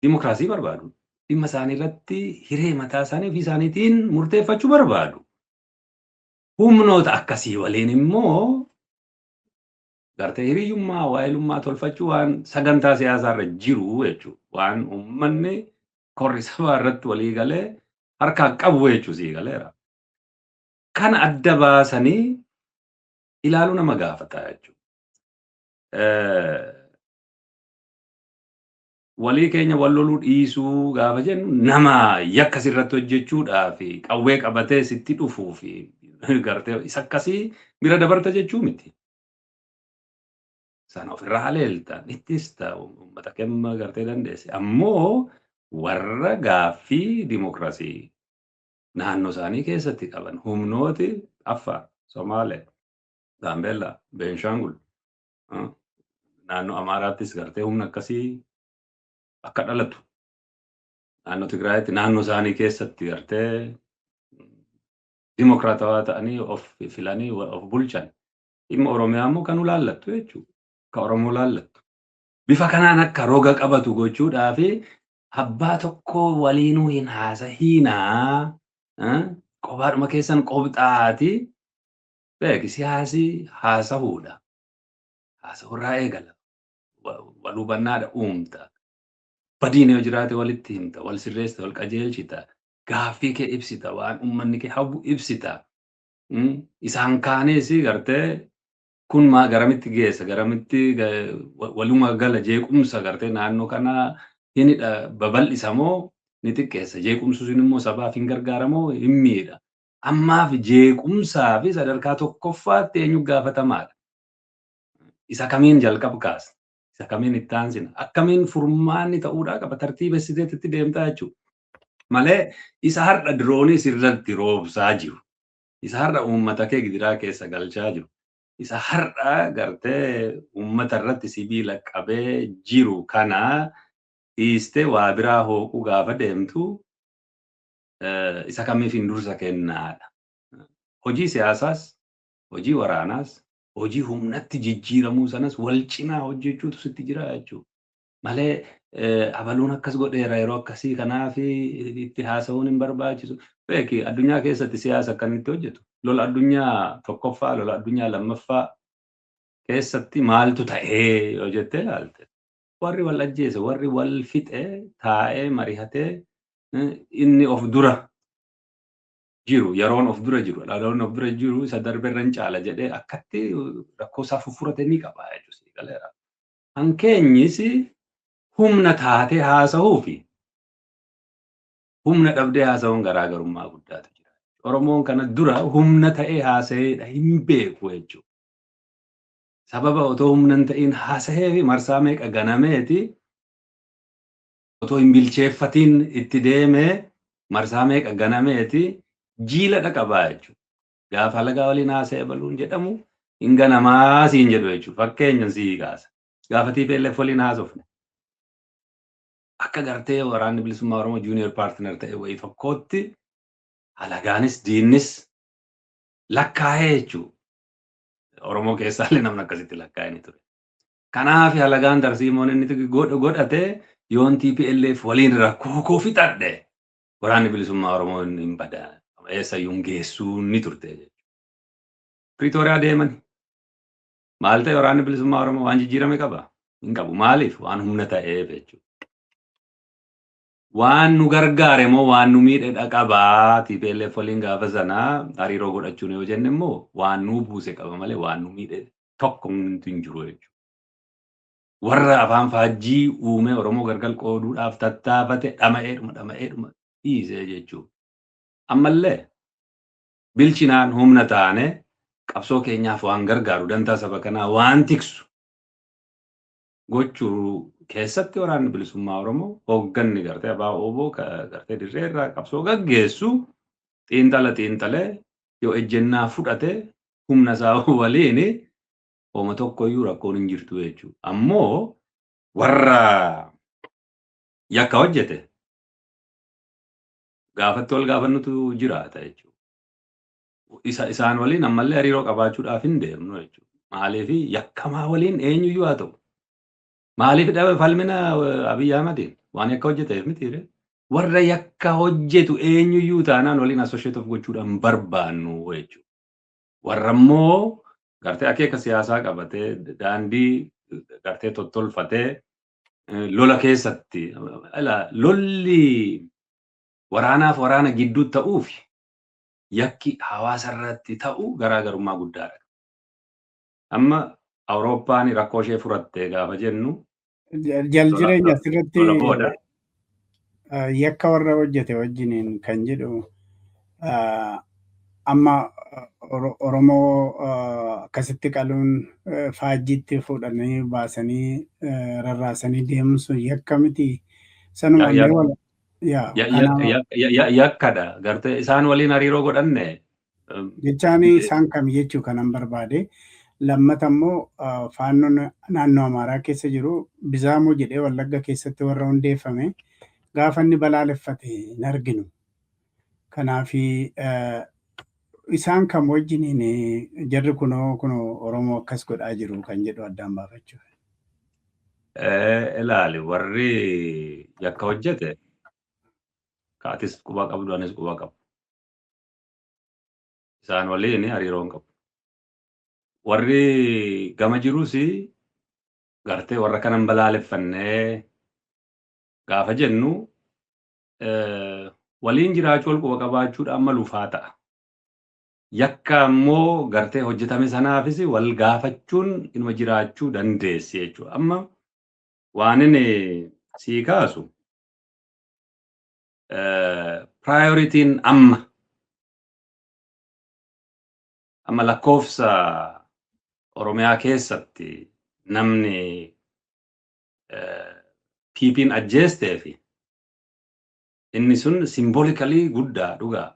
dimokiraasii barbaadu. Dhimma isaanii irratti hiree mataa isaanii ofii isaaniitiin murteeffachuu barbaadu. Humnoota akkasii waliin immoo gartee hiriyyummaa waa'ilummaa tolfachuu waan sagantaa siyaasaa irra jiru jechuudha. Waan uummanni korri sabaa irratti walii galee harkaa qabu jechuu sii galeera. Kana adda baasanii ilaaluu nama gaafata jechuudha. Walii keenya wal loluu dhiisuu gaafa jennu nama yakka sirratti hojjechuudhaa fi qawwee qabatee sitti dhufuu fi gartee isa akkasii bira dabarta jechuu miti. Sana ofirraa haleeltan ittis ta'u uummata kemma gartee dandeesse. Ammoo warra gaaffii dimokiraasii naannoo isaanii keessatti qaban humnooti Affaar, Somaalee, Gaambeellaa, Beenshaangul, naannoo Amaaraattis gartee humna akkasii akka dhalatu. Naannoo Tigraayitti naannoo isaanii keessatti gartee dimokiraatawaa ta'anii of filanii of bulchan. Dhimma Oromiyaa immoo kan ulaallattu jechuudha. Ka Oromoo laallattu. Bifa kanaan akka roga qabatu gochuudhaa fi abbaa tokko waliinuu hin haasahiinaa qobaadhuma keessan qobxaati beeki siyaasii haasahuudha. Haasahurraa eegala. Wal hubannaadha uumta. Badiin yoo jiraate walitti himta, wal sirreessita, wal qajeelchita, gaaffii kee ibsita, waan uummanni kee hawwu ibsita. Isaan kaanis gartee kun maa garamitti geessa, garamitti waluma gala jeequmsa gartee naannoo kana hinidha babal'isa moo ni xiqqeessa. Jeequmsuun immoo sabaaf hin gargaaramoo hin miidha. Ammaaf jeequmsaa fi sadarkaa tokkoffaatti eenyu gaafatamaadha. Isa kamiin jalqab kaasa. Isa kamiin itti aansina. Akkamiin furmaanni ta'uudhaa qaba tartiibessiteetti deemtaa jechuudha. Malee isa har'a diroonii sirratti roobsaa jiru. Isa har'a uummata kee gidiraa keessa galchaa jiru. Isa har'a gartee uummata irratti sibiila qabee jiru kana dhiistee waa biraa hooquu gaafa deemtu isa kamiif hin dursa kennaadha. Hojii siyaasaas, hojii waraanaas, hojii humnatti jijjiiramuu sanas wal cinaa hojjechuutu sitti jira jechuudha. Malee abaluun akkas godheera yeroo akkasii kanaaf itti haasa'uun hin barbaachisu. Beeki addunyaa keessatti siyaasa akkamitti hojjetu? Lola addunyaa tokkoffaa, lola addunyaa lammaffaa keessatti maaltu ta'ee yoo jettee ilaalte? Warri wal ajjeese, warri wal fixe taa'ee mari'atee inni of dura jiru, yeroon of dura jiru, dhaloonni of dura jiru isa darbeerra hin caala jedhee akkatti rakkoo isaa furfurate ni qaba jechuudha. Hankeenyis humna taatee haasa'uu fi humna dhabdee haasa'uun garaagarummaa guddaatu jira. Oromoon kana dura humna ta'ee haasa'eedha hin beeku jechuudha. Sababa otoo humna hin ta'in haasa'ee fi marsaa meeqa ganameeti otoo hin bilcheeffatiin itti deemee marsaa meeqa ganameeti jiila dhaqabaa jechuudha. Gaafa lagaa waliin haasa'ee baluun jedhamu hin ganamaa siin jedhu jechuudha. Fakkeenyan sii kaasa. Gaafa TPLF waliin haasofne. Akka gartee waraanni bilisummaa Oromoo junior partner ta'e wayii tokkootti halagaanis diinnis lakkaa'ee jechuudha. Oromoo keessaallee namni akkasitti lakkaa'ee ni ture. Kanaaf halagaan tarsiimoon inni godhatee yoon TPLF waliin rakkoo fixadhe waraanni bilisummaa Oromoo hin badaa. Eessayyuu hin geessuu ni turte jechuudha. Pretoria deeman. Maal ta'e waraanni bilisummaa Oromoo waan jijjiirame qaba? Hin qabu. Maaliif? Waan humna ta'eef jechuudha. Waan nu gargaare moo waan nu miidhe qabaa TPLF waliin gaafa sanaa hariiroo godhachuun yoo jenne immoo waan nu buuse qaba malee waan nu miidhe tokko hin jiru jechuudha. Warra afaan faajjii uume Oromoo gargar qooduudhaaf tattaafate dhama'eedhuma dhiisee jechuudha. Ammallee bilchinaan humna taane qabsoo keenyaaf waan gargaaru dantaa saba kanaa waan tiksu gochuu keessatti waraanni bilisummaa Oromoo hoogganni gartee abaa oboo gartee dirree irraa qabsoo gaggeessu xiinxalee yoo ejjennaa fudhate humna isaa waliin hooma tokkoyyuu rakkoon hin jirtu jechuudha. Ammoo warra yakka hojjete gaafatti wal gaafannutu jiraata jechuudha. Isaan waliin ammallee hariiroo qabaachuudhaaf hin deemnu jechuudha. Maaliif yakkamaa waliin eenyuyyuu haa ta'u. Maaliif dhabe falmina Abiyyi Ahmadiin waan yakka hojjeteef mitiire. Warra yakka hojjetu eenyuyyuu taanaan waliin associate of gochuudhaan barbaannu jechuudha. Warra immoo gartee akeeka siyaasaa qabatee daandii gartee tottolfatee lola keessatti lolli waraanaaf waraana gidduu ta'uuf yakki hawaasa irratti ta'u garaagarummaa guddaadha. Amma Awurooppaan rakkoo ishee furattee gaafa jennu Jaljireenya asirratti yakka warra hojjete wajjiniin kan jedhu amma Oromoo akkasitti qaluun faajjiitti fuudhanii baasanii rarraasanii deemsu yakka miti. Sanuma yakkadha. Gartee isaan waliin hariiroo godhanne. Jechaan isaan kam jechuu kanan barbaade. Lammata immoo faannoon naannoo Amaaraa keessa jiru Bizaamoo jedhee Wallagga keessatti warra hundeeffame gaafa inni balaaleffate hin arginu. Kanaaf isaan kam wajjiniin jarri kunoo Oromoo akkas godhaa jiru kan jedhu addaan baafachuuf. Ilaali warri yakka hojjete kaatis quba qabdu anis quba qabu. Isaan waliin hariiroo hin qabu. Warri gama jirus gartee warra kanan balaaleffannee gaafa jennu waliin jiraachuu wal quba qabaachuudhaan maluufaa ta'a. Yakka immoo gartee hojjetame sanaafis wal gaafachuun inuma jiraachuu dandeessi jechuudha. Amma waan inni sii kaasu prioritiin amma lakkoofsa Oromiyaa keessatti namni PP'n ajjeestee fi inni sun simboolikalii guddaa dhugaa.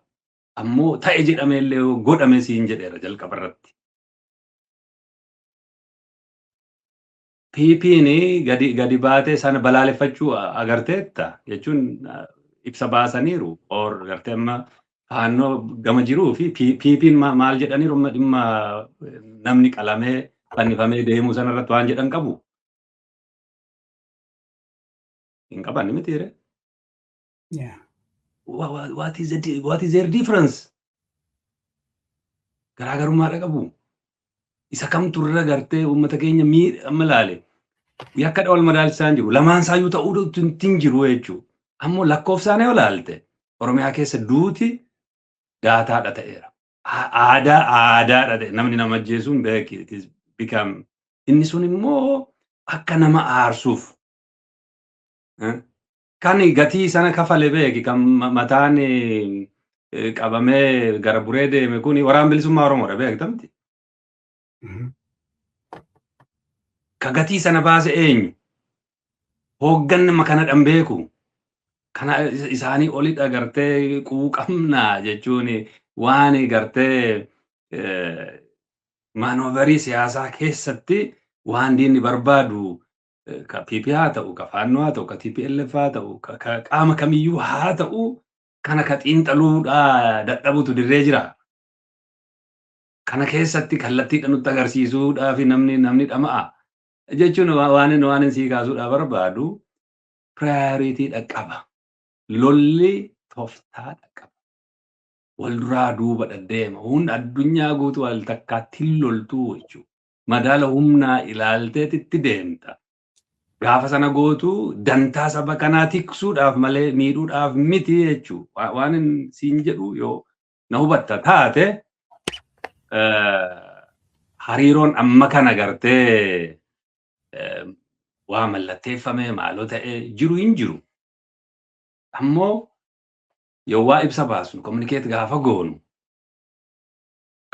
Ammoo ta'e jedhame illee godhame siin jedheera jalqaba irratti. PP'n gadi baatee sana balaaleffachuu agarteetta jechuun ibsa baasaniiru or gartee amma faannoo gama jiruu fi PP'n maal jedhaniiru dhimma namni qalamee fannifamee deemuu sana irratti waan jedhan qabu. Hin qaban mitiire. What is their difference? Garaagarummaadha qabu. Isa kamtu irra gartee uummata keenya amma laale. Yakkadha wal madaalchisaan jiru. Lamaan isaayyuu ta'uu hin jiru jechuudha. Ammoo lakkoofsaan yoo laalte Oromiyaa keessa duuti daataadha ta'eera. Aadaadha ta'e namni nama ajjeesuun beeki. Inni sun immoo akka nama aarsuuf. Kan gatii sana kafale beeki kan mataan qabamee gara buree deeme kun waraana bilisummaa Oromoodha beektamti. Ka gatii sana baase eenyu? Hoogganama kanadhaan beeku. Kana isaanii olidha gartee quuqamnaa jechuun waan gartee maanooverii siyaasaa keessatti waan diinni barbaadu ka PP haa ta'u, ka faannoo haa ta'u, ka TPLF haa ta'u, ka qaama kamiyyuu haa ta'u kana ka xiinxaluudhaa dadhabutu dirree jira. Kana keessatti kallattiidha nutti agarsiisuudhaa fi namni dhama'a. Jechuun waan sii kaasuudhaa barbaadu piraayoriitiidha qaba. Lolli tooftaadha qaba. Wal duraa duuba deema. Hunda addunyaa guutuu wal takkaatti loltuu jechuudha. Madaala humnaa ilaalteetitti deemta. Gaafa sana gootu dantaa saba kanaa tiksuudhaaf malee miidhuudhaaf miti jechuudha. Waan siin jedhu yoo na hubatta taate hariiroon amma kana gartee waa mallatteeffame maaloo ta'e jiru hin jiru. Ammoo yoo waa ibsa baasnu kominikeet gaafa goonu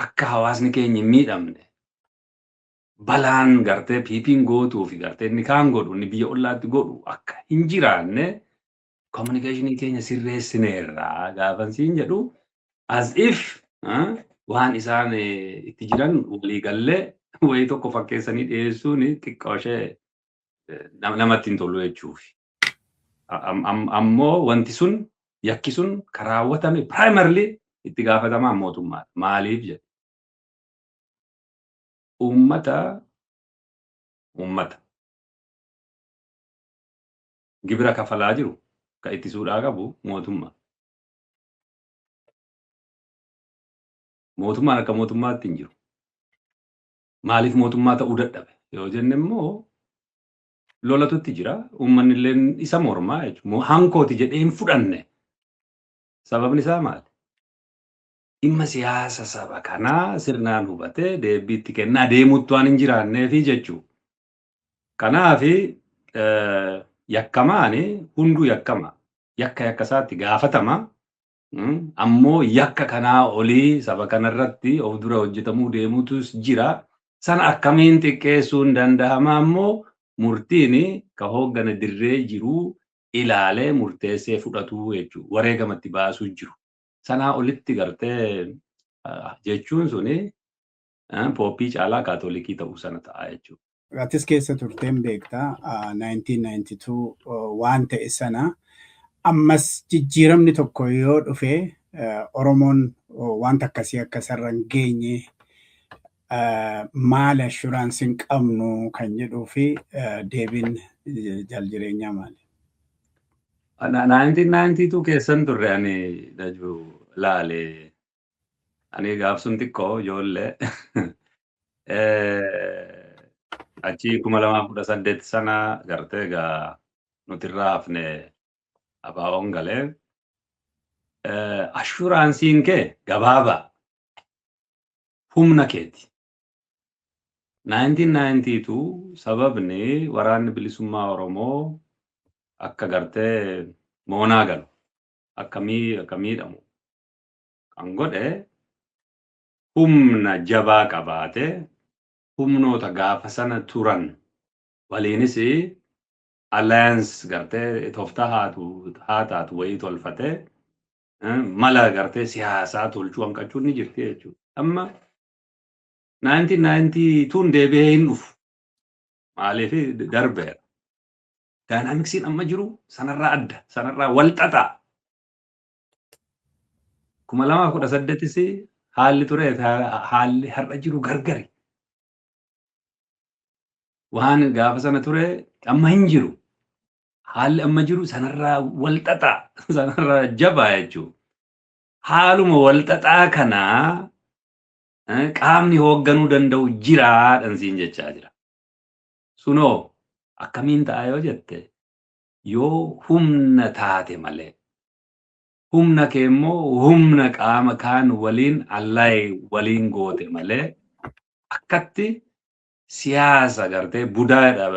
akka hawaasni keenya hin miidhamne balaan gartee PP'n gootuu fi gartee inni kaan godhu inni biyya ollaatti godhu akka hin jiraanne kominikeeshinii keenya sirreessineerraa gaafan siin jedhu as if waan isaan itti jiran walii gallee wayii tokko fakkeessanii dhiyeessuun xiqqoo ishee namatti hin tolu jechuufi. Ammoo wanti sun yakki sun kan raawwatame primarily itti gaafatamaan mootummaadha. Maaliif jedhe? Uummata gibira kafalaa jiru kan ittisuudhaa qabu mootummaa. Mootummaan akka mootummaatti hin jiru. Maaliif mootummaa ta'uu dadhabe? Yoo jenne immoo lolatutti jira. Uummanni illee isa mormaa jechuudha. Hankooti jedhee hin fudhanne. Sababni isaa maali? Dhimma siyaasa saba kanaa sirnaan hubatee deebiitti kennaa deemuutti waan hin jiraanneefi jechuudha. Kanaafi yakkamaani hunduu yakkama. Yakka isaatti gaafatama. Ammoo yakka kanaa olii saba kanarratti of dura hojjetamuu deemuutus jira. Sana akkamiin xiqqeessuun danda'ama ammoo murtiin ka hooggana dirree jiru ilaalee murteessee fudhatu jechuudha. Wareegamatti baasuu jiru. Sanaa olitti gartee jechuun suni pooppii caalaa kaatolikii ta'uu sana ta'a jechuudha. Atis keessa turteen beektaa 1992 waan ta'e sana ammas jijjiiramni tokko yoo dhufe Oromoon wanta akkasii akka sarara hin geenye maal assuraansii hin qabnu kan jedhuu fi deebiin jaljireenyaa maali? 1992 keessan turre ani dajuu laale ani gaafsun xiqqoo ijoollee achi 2018 sana gartee egaa nutirraa hafne abaa'oon galee ashuraansiin kee gabaabaa humna keeti. 1992 sababni waraanni bilisummaa Oromoo akka gartee moonaa galu akka miidhamu kan godhe humna jabaa qabaate humnoota gaafa sana turan waliinis alliance gartee tooftaa haa taatu wayii tolfatee mala gartee siyaasaa tolchuu hanqachuun ni jirti jechuudha. Amma 1992 deebi'ee hin dhufu. Maaliif darbeera. Daayinaamiksiin amma jiru sanarraa adda, sanarraa walxaxaa. 2018 haalli ture haalli har'a jiru gargari. Waan gaafa sana ture amma hin jiru. Haalli amma jiru sanarraa walxaxaa, sanarraa jabaa jechuudha. Haaluma walxaxaa kanaa qaamni hoogganuu danda'u jiraadhan siin jechaa jira. Sunoo akkamiin ta'a yoo jette yoo humna taate malee humna kee immoo humna qaama kaan waliin allaa'e waliin goote malee akkatti siyaasa gartee budaadha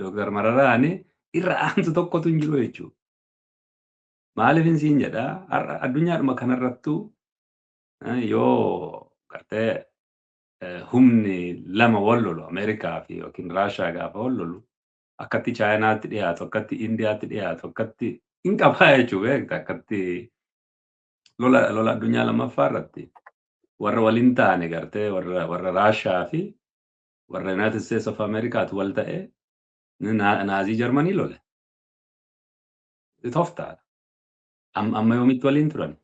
Dr. Mararaani irra aantu tokkotu hin jiru jechuudha. Maaliif siin jedhaa addunyaadhuma kanarrattu yoo gartee humni lama wal lolu Ameerikaa fi yookiin Raashaa gaafa wal lolu akkatti Chaayinaatti dhiyaatu akkatti Indiyaatti dhiyaatu akkatti hin qabaa jechuudha. Akkatti lola addunyaa lammaffaa irratti warra waliin taane gartee warra Raashaa fi warra United States of Americaatu wal ta'e naazii Jarmanii lole. Tooftaadha. Amma yoomitti waliin turan.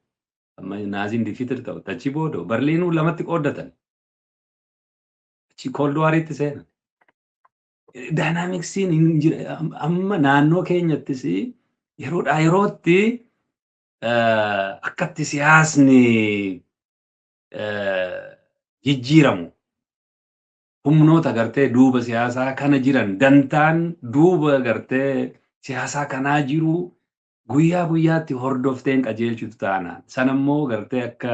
Amma naaziin defeated ta'u achi booda Berliinuu lamatti qooddatan. Achi Cold War'itti seenan. Daayinaamiksiin hin jira. Amma naannoo keenyattis yeroodhaa yerootti akkatti siyaasni jijjiiramu. Humnoota gartee duuba siyaasaa kana jiran dantaan duuba gartee siyaasaa kanaa jiru guyyaa guyyaatti hordofteen qajeelchutu taanaan sanammoo gartee akka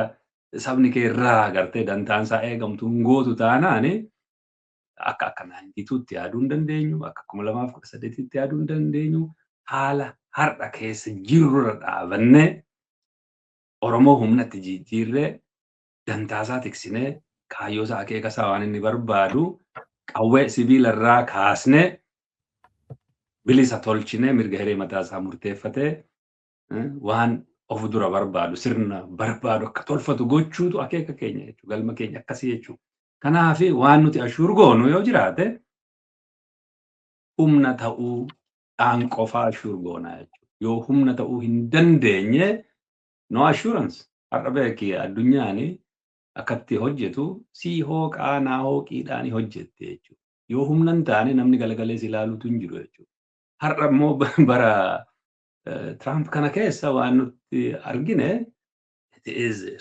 sabni kee irraa gartee dantaan isaa eegamtu hin gootu taanaan akka 92tti yaaduu hin dandeenyu akka 2018tti yaaduu hin dandeenyu haala har'a keessa jirurra dhaabannee Oromoo humnatti jijjiirree dantaasaa tiksinee kaayyoosaa akeekasaa waan inni barbaadu qawwee sibiilarraa kaasnee bilisa tolchinee mirga hiree mataasaa murteeffatee waan of dura barbaadu sirna barbaadu akka tolfatu gochuutu akeeka keenya jechuudha. Galma keenya akkasii jechuudha. Kanaaf waan nuti ashuur goonu yoo jiraate humna ta'uu dhaan qofaa ashuur goonaa jechuudha. Yoo humna ta'uu hin dandeenye no assurance. Har'a beeki addunyaan akkatti hojjetu sii hooqaa naa hooqiidhaan hojjette jechuudha. Yoo humna hin taane namni galagalees ilaaluutu hin jiru jechuudha. Har'a immoo bara Trump kana keessa waan nuti argine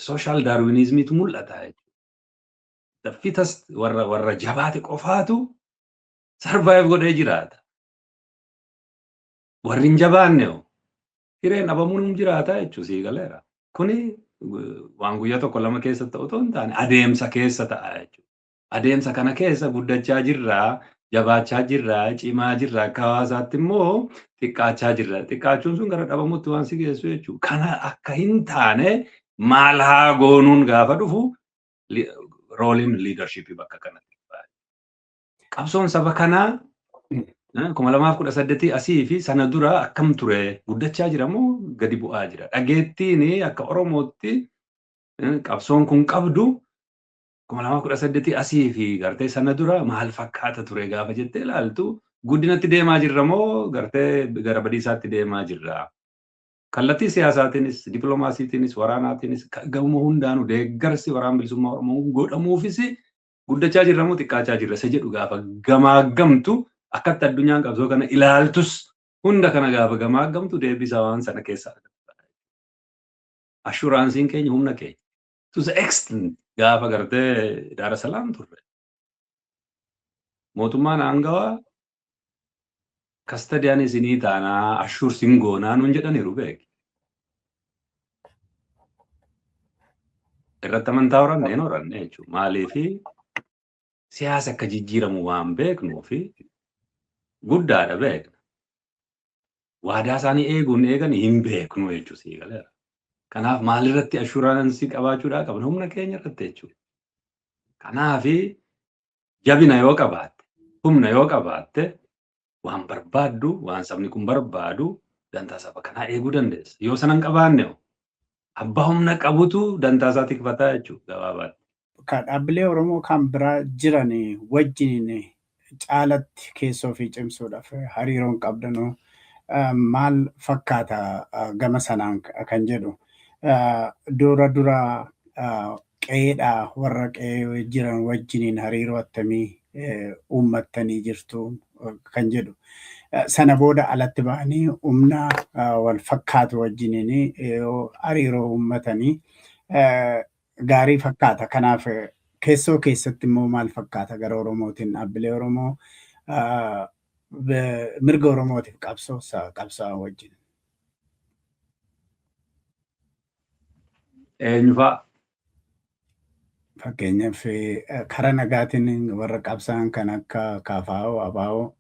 social darwinismiitu mul'ata jechuudha. The fittest warra jabaate qofaatu survive godhee jiraata. Warri hin jabaanne hireen dhabamuun jiraata jechuudha sii galeera. Kuni waan guyyaa tokko lama keessa ta'u otoo hin taane adeemsa keessa ta'a jechuudha. Adeemsa kana keessa guddachaa jirraa, jabaachaa jirraa, cimaa jirraa, akka hawaasaatti immoo xiqqaachaa jirra. Xiqqaachuun sun gara dhabamuutti waan si geessu jechuudha. Kana akka hin taane maal haa goonuun gaafa dhufu rooliin liidarshiipii bakka kanatti. Qabsoon saba kanaa 2018 asii fi sana dura akkam ture guddachaa jira moo gadi bu'aa jira. Dhageettiin akka Oromootti qabsoon kun qabdu 2018 asii fi gartee sana dura maal fakkaata ture gaafa jettee ilaaltu guddinatti deemaa jirra moo gartee gara badiisaatti deemaa jirra. Kallattii siyaasaatiinis, dippiloomaasiitiinis, waraanaatiinis gama hundaanuu deeggarsi waraana bilisummaa Oromoo godhamuufis guddachaa jirra moo xiqqaachaa jirra isa jedhu gaafa gamaagamtu akkatti addunyaan qabsoo kana ilaaltus hunda kana gaafa gamaagamtu deebisaa waan sana keessaa argata. Ashuraansiin keenya humna keenya. To the extent gaafa gartee Daar es Salaam turre. Mootummaan aangawaa kastadiyaan isinii taanaa ashuur singoonaa nuun jedhaniiru beeki. Irratti amantaa horanne jechuudha. Maaliifi siyaasa akka jijjiiramu waan beeknuu fi guddaadha beekna. Waadaa isaanii eegan hin beeknu jechuudha sii galeera. Kanaaf maalirratti ashuraansii qabaachuudhaa qabna humna keenya irratti jechuudha. Kanaaf jabina yoo qabaatte, humna yoo qabaatte waan barbaaddu, waan sabni kun barbaadu dantaa saba kanaa eeguu dandeessa. Yoo sana hin qabaanne abbaa humna qabutu dantaa isaa tikfataa jechuudha gabaabaatti. Dhaabbilee Oromoo kan biraa jiran wajjin caalatti keessoo fi cimsuudhaaf hariiroon qabdanoo maal fakkaata gama sanaan kan jedhu. Dura qe'eedhaa warra qe'ee jiran wajjiniin hariiroo attamii uummattanii jirtu kan jedhu. Sana booda alatti ba'anii humna wal fakkaatu wajjiniin hariiroo uummatanii gaarii fakkaata. Kanaaf keessoo keessatti immoo maal fakkaata gara Oromootiin dhaabbilee Oromoo mirga Oromootiif qabsaa wajjin. Eenyufaa? Fakkeenyaaf karaa nagaatiin warra qabsaan kan akka KFO, ABO.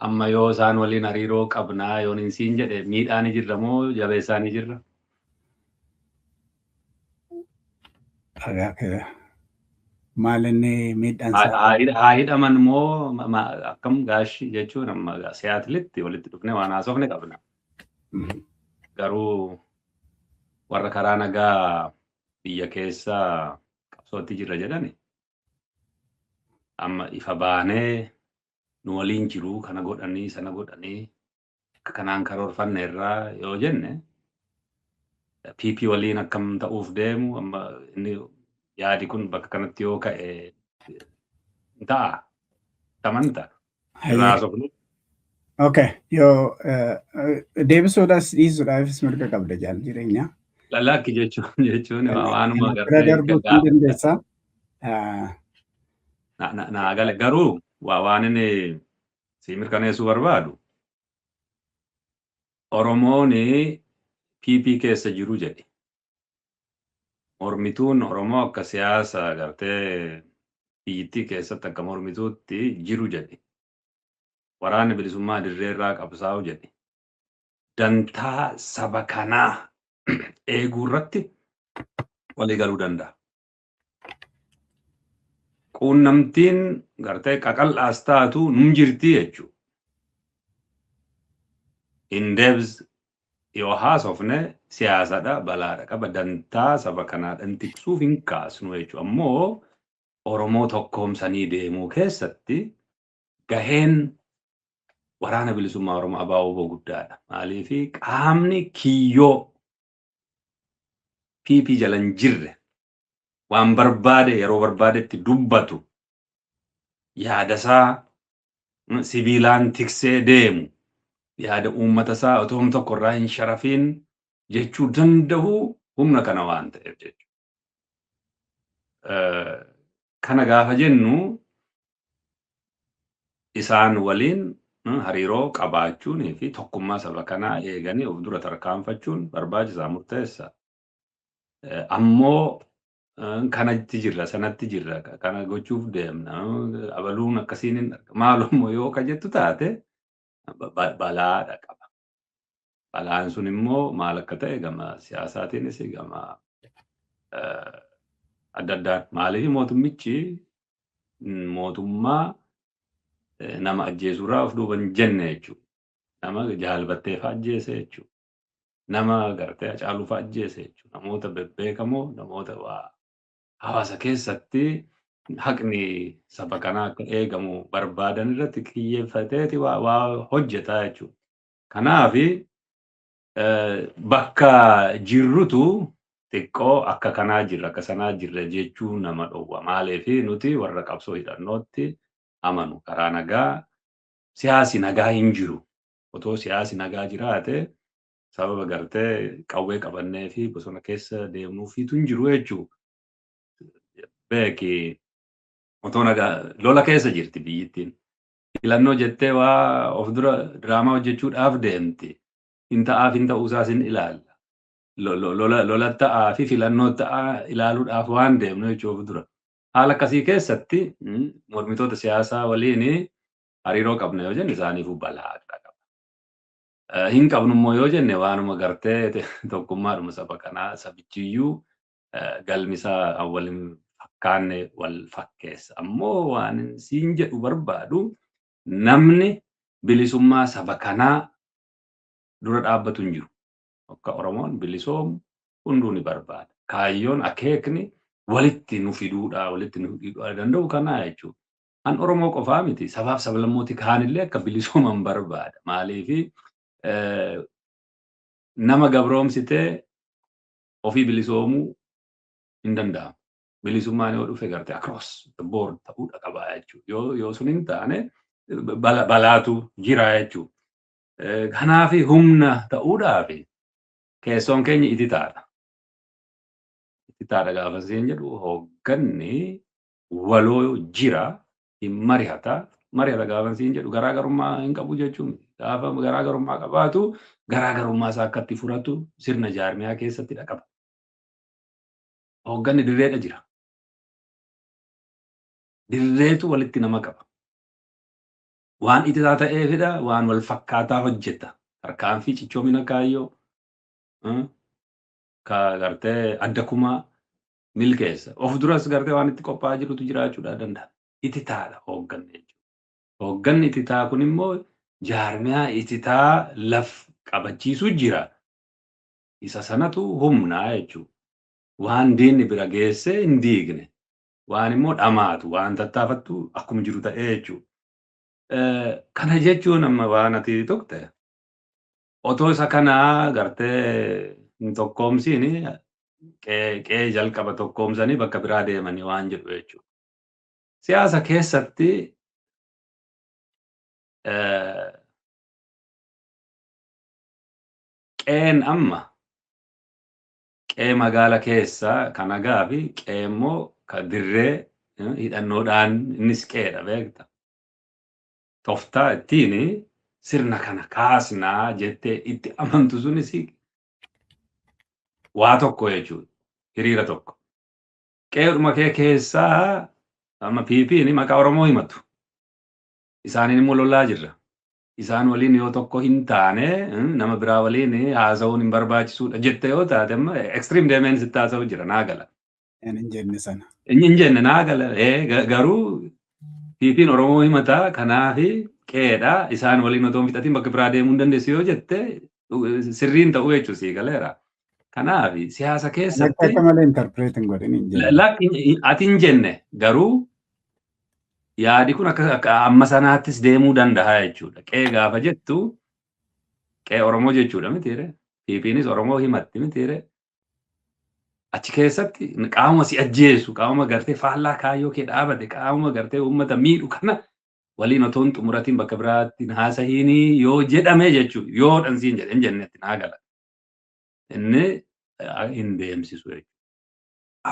Amma yoo isaan waliin hariiroo qabnaa yoon hin siin jedhe miidhaan jirra moo jabeessaan jirra? Maal inni miidhaan haa hidhaman moo akkam gaashii jechuun amma siyaatilitti walitti dhufne waan haasofne qabna. Garuu warra karaa nagaa biyya keessa qabsootti jirra jedhani amma ifa baanee nu waliin jiru kana godhanii sana godhanii akka kanaan karoorfanne irraa yoo jenne PP waliin akkam ta'uuf deemu amma inni yaadi kun bakka kanatti yoo ka'e ta'a tamanta irraa haasofne. Okay, yoo deebisuudhaas dhiisuudhaafis mirga qabda jaal jireenya. Lalakki jechuun waanuma dandeessa. Naa gale garuu waan inni si mirkaneessuu barbaadu Oromoon PP keessa jiru jedhe. Mormituun Oromoo akka siyaasa gartee biyyattii keessatti akka mormituutti jiru jedhe. Waraanni bilisummaa dirree irraa qabsaa'u jedhe. Dantaa saba kanaa eeguu irratti walii galuu danda'a. Quunnamtiin gartee qaqal'aas taatu nun jirti jechuudha. In depth, yoo haasofne siyaasadha balaadha qaba dantaa saba kanaadhaan tiksuuf hin kaasnu jechuudha. Ammoo Oromoo tokkoomsanii deemuu keessatti gaheen waraana bilisummaa Oromoo ABO guddaadha. Maaliif qaamni kiyyoo PP jalan jirre waan barbaade yeroo barbaadetti dubbatu yaadasaa sibiilaan tiksee deemu yaada uummata isaa otoo tokko irraa hin sharafiin jechuu danda'u humna kana waan ta'eef jechuudha. Kana gaafa jennu isaan waliin hariiroo qabaachuun fi tokkummaa saba kanaa eeganii of dura tarkaanfachuun barbaachisaa murteessa. Ammoo kanatti jirra sanatti jirra kana gochuuf deemna abaluun akkasiin maalummoo yoo ka jettu taate balaadha qaba. Balaan sun immoo maal akka ta'e gama siyaasaatiinis gama adda addaan maaliif mootummichi mootummaa nama ajjeesuurraa of duuba hin jenne jechuudha. Nama jaalbatteef ajjeese jechuudha. Nama gartee Hacaaluuf ajjeese jechuudha. Namoota bebbeekamoo namoota waa hawaasa keessatti haqni saba kanaa akka eegamu barbaadan irratti kiyyeeffateeti waa hojjeta jechuudha. Kanaaf bakka jirrutu xiqqoo akka kanaa jirra akka sanaa jirra jechuu nama dhowwa. Maaliif nuti warra qabsoo hidhannootti amanu karaa nagaa siyaasi nagaa hin jiru. Otoo siyaasi nagaa jiraate sababa gartee qawwee qabannee fi bosona keessa deemnuufiitu hin jiru jechuudha. Beeki otoo nagaa lola keessa jirti biyyittiin. Filannoo jettee waa of dura diraamaa hojjechuudhaaf deemti. Hin ta'aaf hin ta'uusaas hin ilaalla. Lola ta'aa fi filannoo ta'aa ilaaluudhaaf waan deemnu jechuudha of dura. Haala akkasii keessatti mormitoota siyaasaa waliin hariiroo qabna yoo jenne isaaniifuu balaadha qaba. Hin qabnummoo yoo jenne waanuma gartee tokkummaadhuma saba kanaa sabichiyyuu galmisaa waliin fakkaanne wal fakkeessa. Ammoo waan siin jedhu barbaadu namni bilisummaa saba kanaa dura dhaabbatu hin jiru. Akka Oromoon bilisoomu hunduu ni barbaada. Kaayyoon akeekni walitti nu fiduudha walitti nu hidhuu danda'u kanaa jechuudha. An Oromoo qofaa miti sabaaf sablammooti kaanillee akka bilisooman barbaada. Maaliif nama gabroomsitee ofii bilisoomuu hin danda'amu. Bilisummaan yoo dhufe gartee across the board ta'uudha qabaa jechuudha. Yoo sun hin taane balaatu jira jechuudha. Kanaaf humna ta'uudhaaf keessoon keenya ititaadha. Ititaadha gaafa siin jedhu hoogganni waloo jira hin marihata. Marihata gaafa siin jedhu garaagarummaa hin qabu jechuun gaafa garaagarummaa qabaatu garaagarummaa isaa akkatti furatu sirna jaarmiyaa keessatti qaba. Hoogganni dirreedha jira. Dirreetu walitti nama qaba. Waan ititaa ta'eefidha waan wal fakkaataa hojjeta. Tarkaanfii cichoomina kaayyoo ka gartee adda kumaa milkeessa. Of duras gartee waan itti qophaa'aa jirutu jiraachuudha danda'a. Ititaadha hoogganni jechuudha. Hoogganni ititaa kun immoo jaarmiyaa ititaa laf qabachiisu jira. Isa sanatu humnaa jechuudha. Waan diinni bira geesse hin diigne. Waan immoo dhamaatu waan tattaafattu akkuma jiru ta'ee jechuudha. Kana jechuun amma waan ati tuqte otoo isa kanaa gartee hin tokkoomsiin qe'ee jalqaba tokkoomsanii bakka biraa deemanii waan jedhu jechuudha. Siyaasa keessatti qe'een amma qe'ee magaala keessa kan nagaa fi qe'ee immoo kan dirree hidhannoodhaan innis qe'eedha beekta. Toftaa ittiin sirna kana kaasnaa jettee itti amantu sunis waa tokko jechuudha. Hiriira tokko. Qe'eedhuma kee keessaa amma PP'n maqaa Oromoo himatu. Isaaniin immoo lolaa jirra. Isaan waliin yoo tokko hin taane nama biraa waliin haasa'uun hin barbaachisuudha jette yoo taate amma extreme deemeen sitti haasa'u jira naa gala. Hin jenne sana. Hin jenne naa gala. Garuu PP'n Oromoo himataa kanaafi qe'eedha isaan waliin otoo hin fixatiin bakka biraa deemuu hin dandeessu yoo jette sirriin ta'uu jechuun sii galeera. Kanaaf siyaasa keessatti Akka malee interpreetiin godhin hin jenne. lakki ati hin jenne garuu yaadi kun akka amma sanaattis deemuu danda'a jechuudha. Qe'ee gaafa jettu qe'ee Oromoo jechuudha mitiire. PPnis Oromoo himatti mitiire. Achi keessatti qaama si ajjeesu qaama gartee faallaa kaayyoo kee dhaabate qaama gartee uummata miidhu kana waliin otoo hin xumuratiin bakka biraatti haasahiinii yoo jedhame jechuudha. Yoo dhansiin jedhe hin jennetti naa gala. Inni hin deemsisu jechuudha.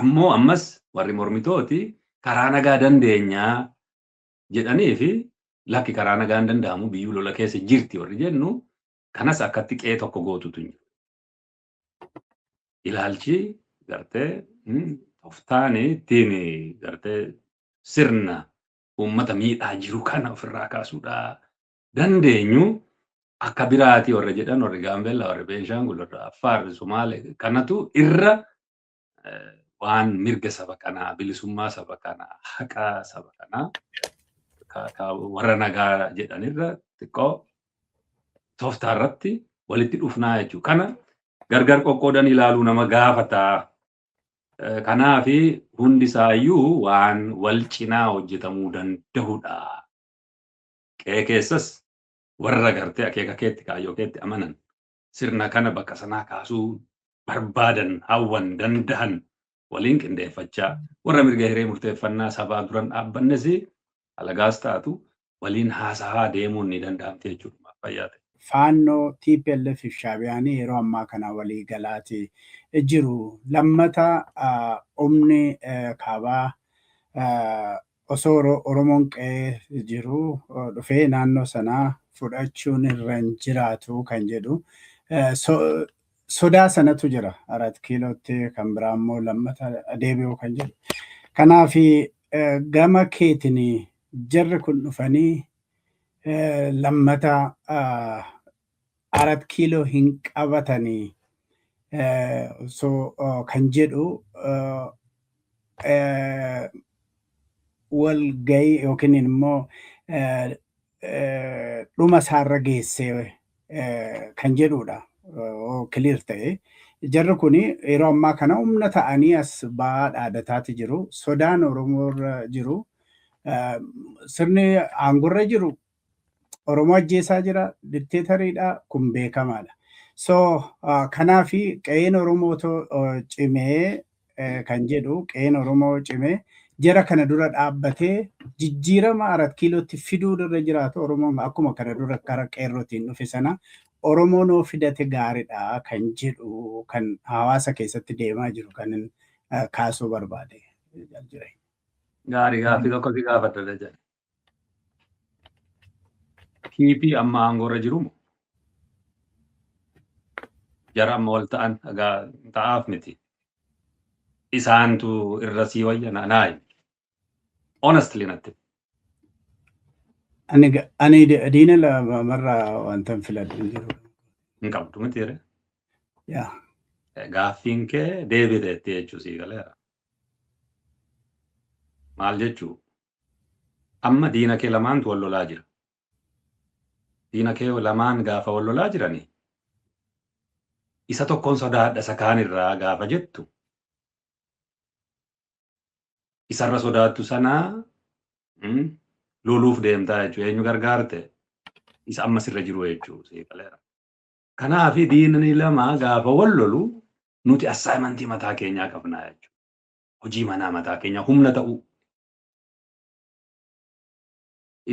Ammoo ammas warri mormitooti karaa nagaa dandeenyaa jedhanii fi lakki karaa nagaa hin danda'amu biyyuu lola keessa jirti warri jennu kanas akkatti qe'ee tokko gootutu hin jiru. Ilaalchi gartee tooftaan ittiin gartee sirna uummata miidhaa jiru kana ofirraa kaasuudhaa dandeenyu akka biraati warra jedhan warri Gaambeellaa warri Beenshaangul warri Affaar Sumaalee kanatu irra waan mirga saba kanaa bilisummaa saba kanaa haqa saba kanaa warra nagaa jedhanirra xiqqoo tooftaa irratti walitti dhufnaa jechuudha. Kana gargar qoqqoodan ilaaluu nama gaafataa. Kanaafi hundi isaayyuu waan wal cinaa hojjetamuu danda'udha. Qe'ee keessas warra gartee akeeka keetti kaayyoo keetti amanan sirna kana bakka sanaa kaasuu barbaadan hawwan danda'an waliin qindeeffachaa warra mirga hiree murteeffannaa sabaa duran dhaabbannes alagaas taatu waliin haasahaa deemuun ni danda'amti jechuudha. Fayyaate. Faannoo TPLF fi Shaabiyaan yeroo ammaa kana walii galaati jiru. Lammata humni kaabaa osoo Oromoon qe'ee jiru dhufee naannoo sanaa fudhachuun irra hin jiraatu kan jedhu. Sodaa sanatu jira. 4 kiilootti kan biraa immoo lammata deebi'uu kan jedhu. Kanaaf gama keetiin jarri kun dhufanii lammata 4 kiiloo hin qabatanii kan jedhu wal gahii yookiin immoo dhuma isaarra geessee kan jedhudha. Clear ta'e jarri kun yeroo ammaa kana humna ta'anii as ba'aa dhaadataati jiru. Sodaan Oromoo irra jiru. Sirni aangorra jiru Oromoo ajjeesaa jira. Dikteetariidha. Kun beekamaadha. So kanaaf qe'een Oromoo cimee kan jedhu qe'een Oromoo cimee jara kana dura dhaabbatee jijjiirama 4 kiilootti fiduu irra jiraatu Oromoon akkuma kana dura karaa qeerrootiin dhufe sana Oromoon fidate gaariidha kan jedhu kan hawaasa keessatti deemaa jiru kan kaasuu barbaade. Gaarii gaaffii tokko si gaafadha jedhe. PP amma aangorra jiru moo? Jara amma wal ta'an ta'aaf miti. Isaantu irra sii wayya naay. Honestly natti. Ani diina lamarra wanta filadhu jiru. Hin qabdu miti jire? Yaa. Gaaffiin kee deebiteetti jechuu sii galeera. Maal jechuu? Amma diina kee lamaantu wal lolaa jira. Diina kee lamaan gaafa wal lolaa jiranii isa tokkoon sodaadha isa kaanirraa gaafa jettu isarra sodaattu sanaa loluuf deemtaa jechuudha. Eenyu gargaarte isa amma sirra jiru jechuudha sii galeera. Kanaaf diinni lama gaafa wal lolu nuti assaayimentii mataa keenyaa qabnaa jechuudha. Hojii manaa mataa keenya humna ta'uu.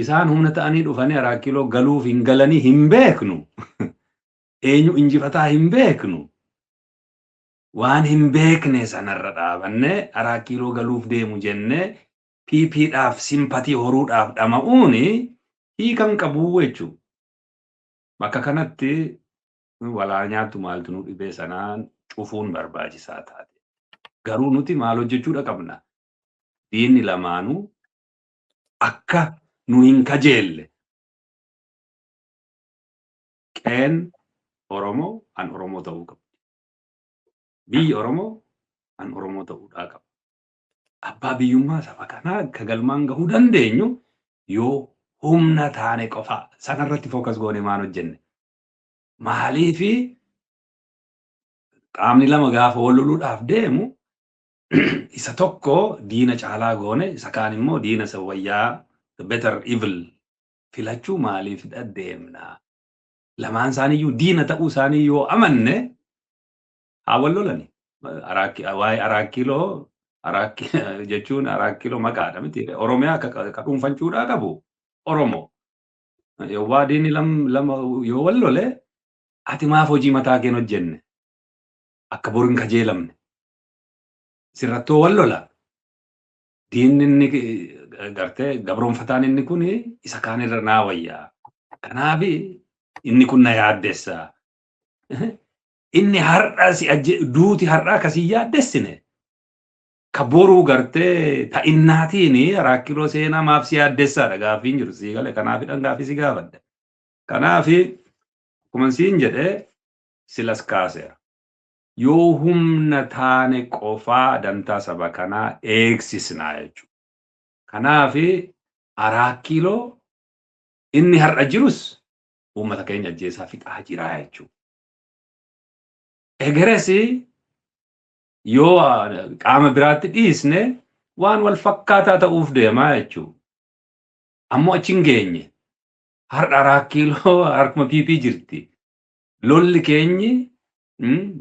Isaan humna ta'anii dhufanii 4 kiiloo galuuf hin galanii hin beeknu. Eenyu injifataa hin beeknu. Waan hin beekne sanarra dhaabannee 4 kiiloo galuuf deemu jennee PPdhaaf simpatii horuudhaaf dhama'uun hiikan qabu jechuudha. Bakka kanatti walaa nyaattu maaltu nu dhibee sanaan cufuun barbaachisaa taate. Garuu nuti maal hojjechuudha qabna. Diinni lamaanuu akka nu hin kajeelle. Qeen Oromoo an Oromoo ta'uu qabu. Biyyi Oromoo an Oromoo ta'uudhaa qabu. Abbaa biyyummaa saba kanaa akka galmaan gahuu dandeenyu yoo humna taane qofa sanarratti fookas goone maan hojjenne. maaliifi qaamni lama gaafa wal loluudhaaf deemu isa tokko diina caalaa goone isa kaan immoo diina isa wayyaa the better evil filachuu maaliif deemna? Lamaan isaaniiyyuu diina ta'uu isaanii yoo amanne haa wal lolani. Waa'ee Araakiloo jechuun Araakiloo maqaadha miti. Oromiyaa akka dhuunfachuudhaa qabu Oromoo. Yoo diinni lama yoo wal lole ati maaf hojii mataa kee hin hojjenne? Akka boru hin kajeelamne. Sirrattoo wal lola. Diinni inni gartee gabroonfataan inni kun isa kaan irra naa wayyaa. Kanaaf inni kun na yaaddessa. Inni har'a duuti har'aa akkasii yaaddessine. Ka boruu gartee ta'innaatiin Araakiloo seenaa maaf si yaaddessaadha gaaffiin jiru sii galee kanaafidhaan gaaffii si gaafadde. Kanaaf akkuma siin jedhee silas kaaseera. Yoo humna taane qofaa dantaa saba kanaa eegsisnaa jechuudha. Kanaaf Araakiloo inni har'a jirus uummata keenya ajjeesaa fixaa jira jechuudha. Egeres yoo qaama biraatti dhiisne waan wal fakkaataa ta'uuf deemaa jechuudha. Ammoo achi hin geenye. Har'a Araakiloo harkuma piipii jirti. Lolli keenyi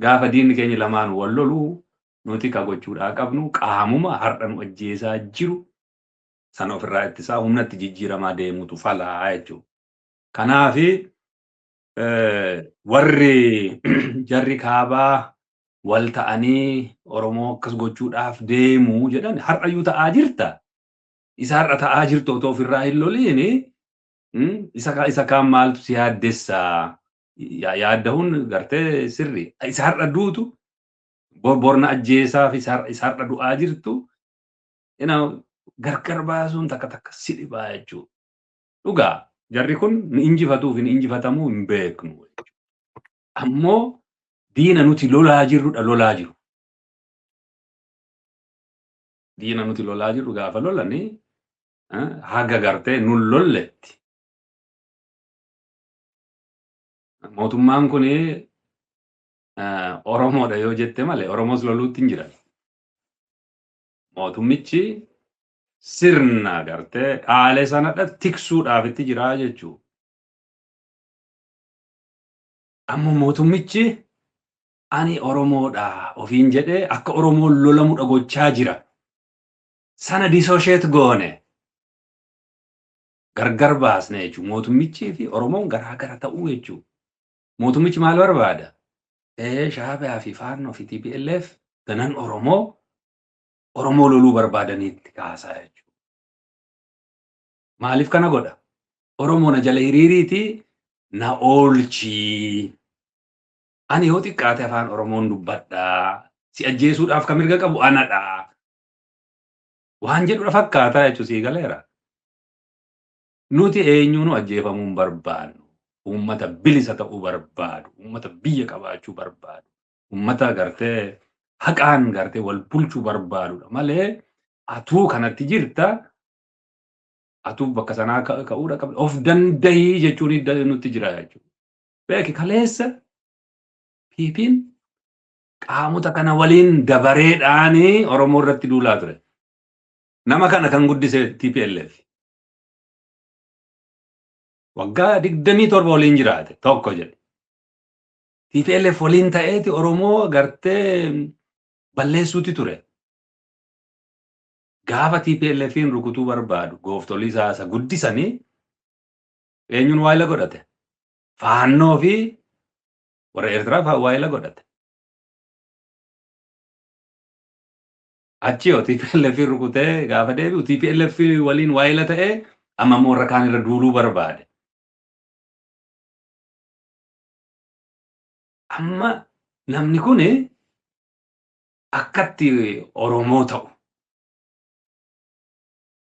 gaafa diinni keenya lamaan wal loluu nuti ka gochuudhaa qabnu qaamuma har'a nu ajjeesaa jiru sana ofirraa ittisaa humnatti jijjiiramaa deemutu falaa jechuudha. Kanaaf warri jarri kaabaa wal ta'anii Oromoo akkas gochuudhaaf deemuu jedhan har'ayyuu ta'aa jirta. Isa har'a ta'aa jirtu otoo ofirraa hin loliini isa kaan maaltu si yaaddessaa? Yaaddahuun gartee sirri. Isa har'a duutu borna ajjeesaa fi isa har'a du'aa jirtu gargar baasuun takka si dhibaa jechuudha. Dhugaa jarri kun ni injifatuuf hin injifatamuu hin beeknu. Ammoo diina nuti lolaa jirrudha lolaa jiru. Diina nuti lolaa jirru gaafa lolani haga gartee nun lolletti. Mootummaan kun Oromoodha yoo jette malee Oromoos loluutti hin jiran. Mootummichi sirna gartee dhaalee sanadha tiksuudhaaf itti jira jechuudha. Ammoo mootummichi ani Oromoodha ofiin jedhee akka Oromoon lolamudha gochaa jira. Sana disosheet goone gargar baasne jechuudha. Mootummichii fi Oromoon garaagara ta'uu jechuudha. Mootummichi maal barbaada? Shaabiyaa fi Faannoo fi TPLF danan Oromoo loluu barbaadaniitti kaasaa jechuudha. Maaliif kana godha? Oromoo na jala hiriiriiti na oolchii. Ani yoo xiqqaate afaan Oromoon dubbadhaa. Si ajjeesuudhaaf kan mirga qabu anadhaa. Waan jedhudha fakkaataa jechuun sii galeera. Nuti eenyuun ajjeefamuu hin barbaannu. Uummata bilisa ta'uu barbaadu. Uummata biyya qabaachuu barbaadu. Uummata gartee haqaan gartee wal bulchuu barbaadudha malee atuu kanatti jirta. Atuu bakka sanaa ka'uudha qabda. Of dandahii jechuun nutti jira jechuudha. Beeki kaleessa piipiin qaamota kana waliin dabareedhaan Oromoo irratti duulaa ture. Nama kana kan guddise TPLF. Waggaa 27 waliin jiraate tokko jedhe. TPLF waliin ta'eeti Oromoo gartee balleessuuti ture. Gaafa TPLFin rukutuu barbaadu gooftolii isaa guddisanii eenyuun waayila godhate? Faannoo fi warra Eertiraa waayila godhate. Achi yoo TPLFin rukutee gaafa deebi'u TPLF waliin waayila ta'ee amma warra kaan irra duuluu barbaade. Amma namni kun akkatti Oromoo ta'u.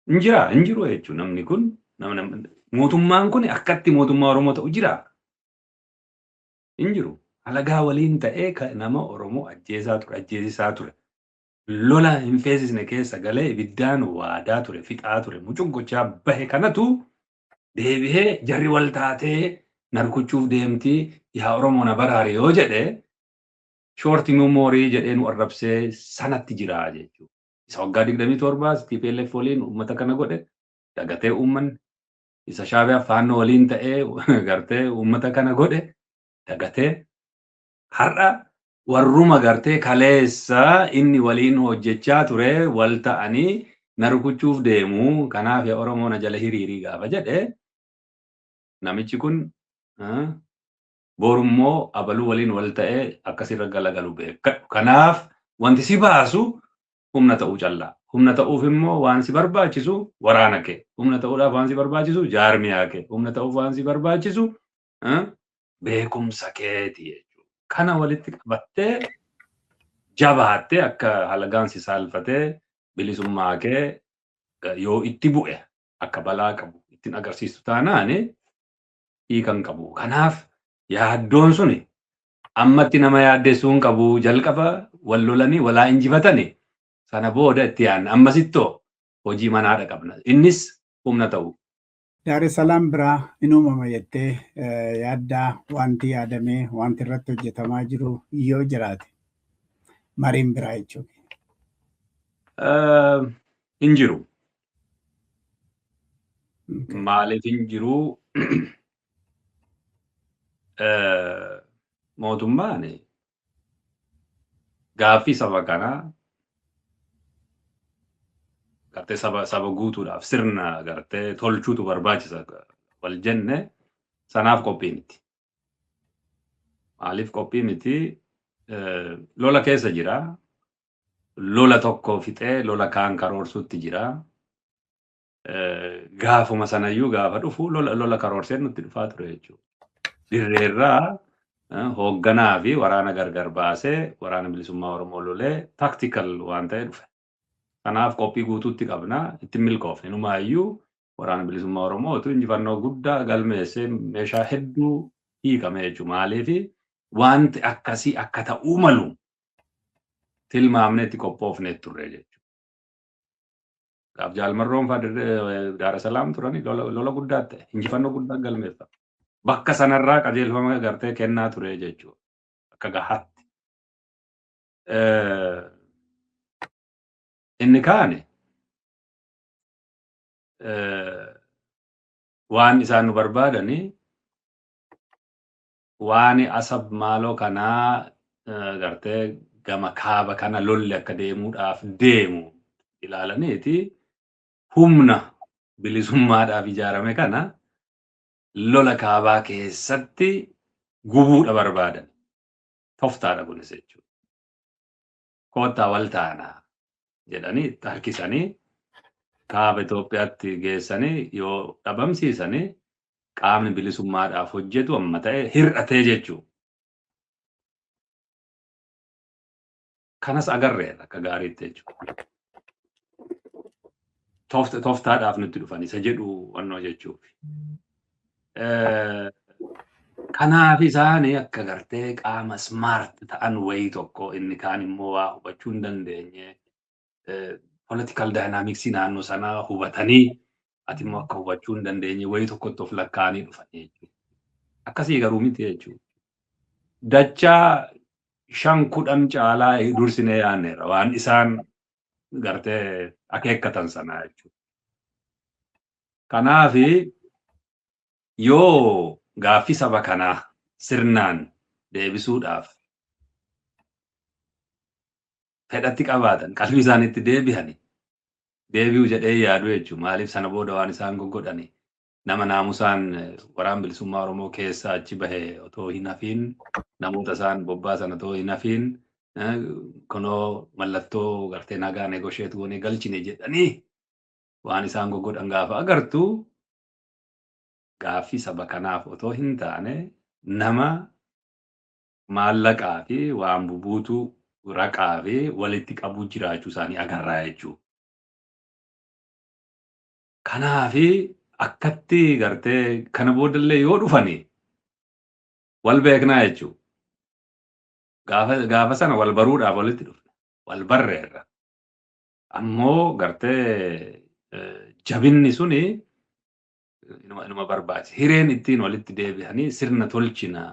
Hin jiru jechuudha namni kun. Mootummaan kun akkatti mootummaa Oromoo ta'u jira. Hin jiru. Alagaa waliin ta'ee nama Oromoo ajjeesisaa ture. Lola hin feesisne keessa galee ibiddaan waadaa ture, fixaa ture, mucuun gochaa bahe kanatu deebi'ee jarri wal taatee narkuchuuf deemti yaa Oromoo na baraare yoo jedhe short memory jedhee nu arrabsee sanatti jira jechuudha. Isa waggaa 27 TPLF waliin uummata kana godhe dagatee uummanni isa Shaabiyaa faannoo waliin ta'ee gartee uummata kana godhe dagatee har'a warruma gartee kaleessa inni waliin hojjechaa ture wal ta'anii narkuchuuf deemu kanaaf yaa Oromoo na jala hiriirii gaafa jedhe namichi kun borummoo abaluu waliin wal ta'ee akkasirra galagalu beekadhu. Kanaaf wanti si baasu humna ta'uu callaa. Humna ta'uuf immoo waan si barbaachisu waraana kee. Humna ta'uudhaaf waan si barbaachisu jaarmiyaa kee. Humna ta'uuf waan si barbaachisu beekumsa keeti jechuudha. Kana walitti qabattee jabaattee akka halagaan si saalfatee bilisummaa kee yoo itti bu'e akka balaa qabu ittiin agarsiistu taanaani hiikan qabu. Kanaaf yaaddoon suni ammatti nama yaaddessuu hin qabu jalqaba wal lolanii walaa injifatani sana booda itti yaadna ammasittoo hojii manaadha qabna innis humna ta'u. Daar es Salaam biraa in uumama jettee yaaddaa wanti yaadamee wanti irratti hojjetamaa jiru yoo jiraate mariin biraa jechuudha. Hin jiru. Maaliif hin jiru? Mootummaan gaaffii saba kanaa gartee saba guutuudhaaf sirna gartee tolchuutu barbaachisa wal jenne sanaaf qophii miti. Maaliif qophii miti? Lola keessa jira. Lola tokko fixee lola kaan karoorsuutti jira. Gaafuma sanayyuu gaafa dhufu lola karoorseen nutti dhufaa ture jechuudha. Dirreerraa hoogganaa fi waraana gargar baasee waraana bilisummaa Oromoo lolee tactical waan ta'e dhufe. Kanaaf qophii guutuutti qabna itti milkoofne numaayyuu waraana bilisummaa Oromootu injifannoo guddaa galmeessee meeshaa hedduu hiikame jechuudha. Maaliif wanti akkasii akka ta'uu malu tilmaamne itti qophoofne turre jechuudha. Gaaf jaalmarroon fa'aa Daar es Salaam turani lola guddaa ta'e injifannoo guddaa galmeeffame. Bakka sanarraa qajeelfama gartee kennaa ture jechuudha. Akka gahaatti. Inni kaane waan isaan nu barbaadani waan asab maaloo kanaa gartee gama kaaba kana lolli akka deemuudhaaf deemu ilaalaniiti humna bilisummaadhaaf ijaarame kana lola kaabaa keessatti gubuudha barbaadan. Toftaadha kunis jechuudha. Koottaa wal taanaa jedhanii itti harkisanii kaaba Itoophiyaatti geessanii yoo dhabamsiisanii qaamni bilisummaadhaaf hojjetu amma ta'e hir'atee jechuudha. Kanas agarreera akka gaariitti jechuudha. Toftaadhaaf nutti dhufan isa jedhu wannoo jechuufi. Kanaaf isaanii akka gartee qaama smart ta'an wayii tokko inni kaan immoo waa hubachuu hin dandeenye political dynamics naannoo sanaa hubatanii ati immoo akka hubachuu hin dandeenye wayii tokkotti of lakkaanii dhufanii jechuudha. Akkasii garuu miti jechuudha. Dachaa 5-10 caalaa dursinee yaanneera waan isaan gartee akeekkatan sanaa jechuudha. Kanaafi yoo gaaffii saba kanaa sirnaan deebisuudhaaf fedhatti qabaatan qalbii isaaniitti deebi'u jedhee yaadu jechuudha. Maaliif sana booda waan isaan goggodhani nama naamusaan waraana bilisummaa Oromoo keessaa achi bahee otoo hin hafiin namoota isaan bobbaasan otoo hin hafiin kunoo mallattoo gartee nagaa negosheetu goonee galchine jedhanii waan isaan goggodhan gaafa agartu gaaffii saba kanaaf otoo hin taane nama maallaqaa fi waan bubuutu raqaa fi walitti qabuu jiraachuu isaanii agarraa jechuudha. Kanaafi akkatti gartee kana boodallee yoo dhufani wal beeknaa jechuudha. Gaafa sana wal baruudhaaf walitti dhufne wal barreerra. Ammoo gartee jabinni suni inuma barbaachisa. Hireen ittiin walitti deebi'anii sirna tolchina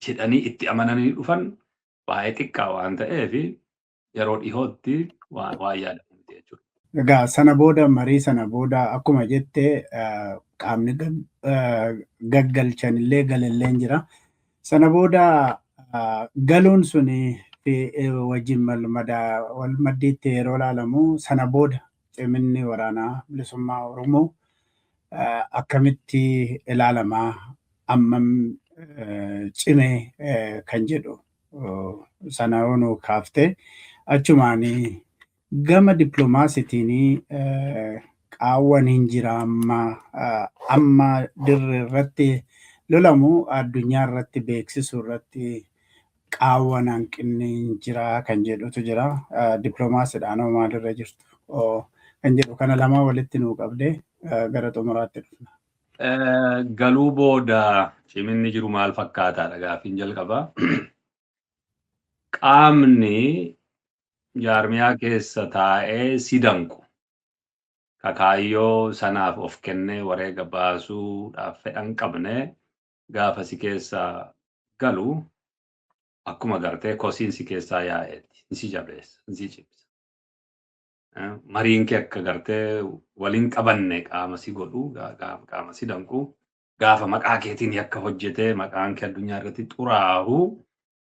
jedhanii itti amananii dhufan baay'ee xiqqaa waan ta'eef yeroo dhihootti waan yaadamu miti jechuudha. Egaa sana booda marii sana booda akkuma jette qaamni gaggalchanillee galalleen jira. Sana booda galuun suni wajjin wal maddiitti yeroo ilaalamu sana booda ciminni waraanaa bilisummaa Oromoo akkamitti ilaalamaa ammam cimee kan jedhu sana nu kaaftee achumaanii gama dippiloomaasiitiin qaawwan hin jira amma dirree irratti lolamu addunyaa irratti beeksisu irratti qaawwan hanqinni hin jira kan jedhutu jira. Dippiloomaasiidhaan maalirra jirtu kan jedhu kana lama walitti nuu qabdee gara xumuraatti dhufna. Galuu booda ciminni jiru maal fakkaataadha gaaffiin jalqabaa. Qaamni jaarmiyaa keessa taa'ee si danqu kakaayyoo sanaaf of kennee wareega baasuudhaaf fedhan qabne gaafa si keessa galu akkuma gartee kosiin si keessaa yaa'eeti. Si jabeessa, si cimsa. Mariin kee akka gartee waliin qabanne qaama si godhu, qaama si danqu, gaafa maqaa keetiin yakka hojjetee maqaan kee addunyaa irratti xuraa'u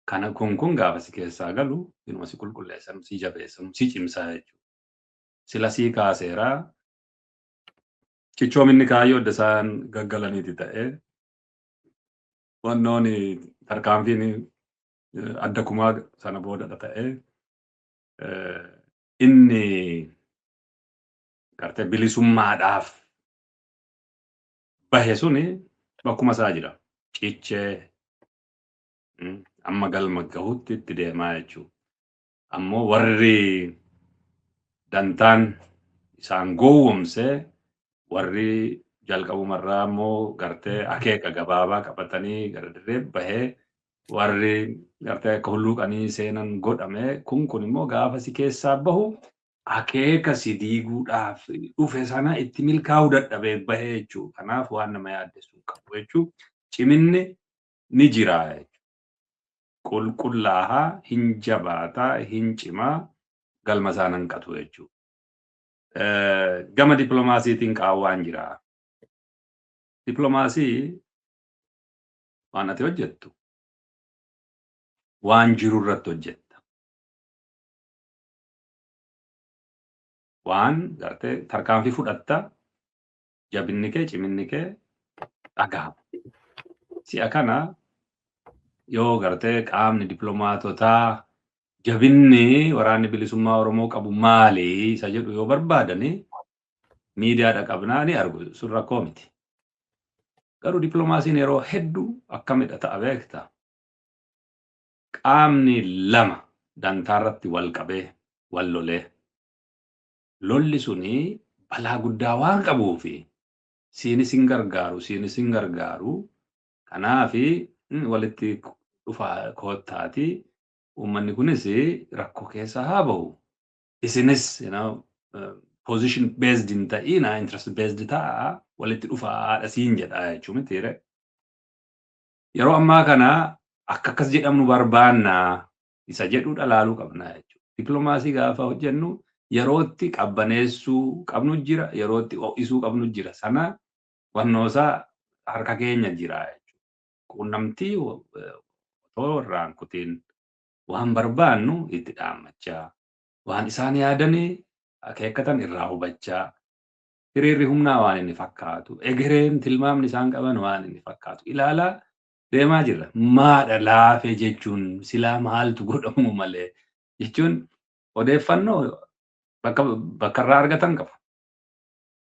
kana kun gaafa si keessaa galu inuma si qulqulleessan, si jabeessan, si cimsaa jechuudha. Sila sii kaaseera. Cichoominni kaayyoo adda isaan gaggalaniiti ta'ee wannoon tarkaanfiin adda kumaa sana boodadha ta'ee inni gartee bilisummaadhaaf bahe suni bakkuma isaa jira. Cichee amma galma gahutti itti deemaa jechuudha. Ammoo warri dantaan isaan gowwomsee warri jalqabumarraa ammoo gartee akeeka gabaabaa qabatanii gara dirree bahee warri gartee akka hulluuqanii seenan godhame kun immoo gaafa si keessaa bahu akeeka si diiguudhaaf dhufe sana itti milkaa'uu dadhabee bahee jechuudha. Kanaaf waan nama yaaddessuu qabu jechuudha. Ciminni ni jira jechuudha. Qulqullaahaa, hin jabaataa, hin cimaa galma isaan hanqatu jechuudha. Gama dippiloomaasiitiin qaawwaan jira. Dippiloomaasii waan ati hojjettu waan jiru irratti hojjetta. Waan gartee tarkaanfii fudhatta jabinni kee ciminni kee dhagahama. Si'a kana yoo gartee qaamni dippiloomaatotaa jabinni waraanni bilisummaa Oromoo qabu maali isa jedhu yoo barbaadani miidiyaadha qabnaa ni argu sun rakkoo miti. Garuu dippiloomaasiin yeroo hedduu akkamidha ta'a beekta. Qaamni lama dantaarratti wal qabee wal lolee lolli suni balaa guddaa waan qabuufi siinis hin gargaaru kanaafi walitti dhufaa koottaati uummanni kunis rakkoo keessa haa bahu. Isinis position based hin ta'ina interest based ta'a walitti dhufaa siin jedha jechuun mitiire. Yeroo ammaa kana akkas jedhamnu barbaanna isa jedhu dhalaaluu qabna jechuudha. Dippiloomaasii gaafa hojjennu yerootti qabbaneessuu qabnu jira, yerootti ho'isuu qabnu jira. Sana wannoosaa harka keenya jira jechuudha. Quunnamtii otoo irraan kutiin waan barbaannu itti dhaammachaa, waan isaan yaadanii akeekkatan irraa hubachaa, hiriirri humnaa waan inni fakkaatu, egereen tilmaamni isaan qaban waan inni fakkaatu ilaalaa deemaa jirra. Maadha laafee jechuun silaa maaltu godhamu malee jechuun odeeffannoo bakka irraa argatan qabu.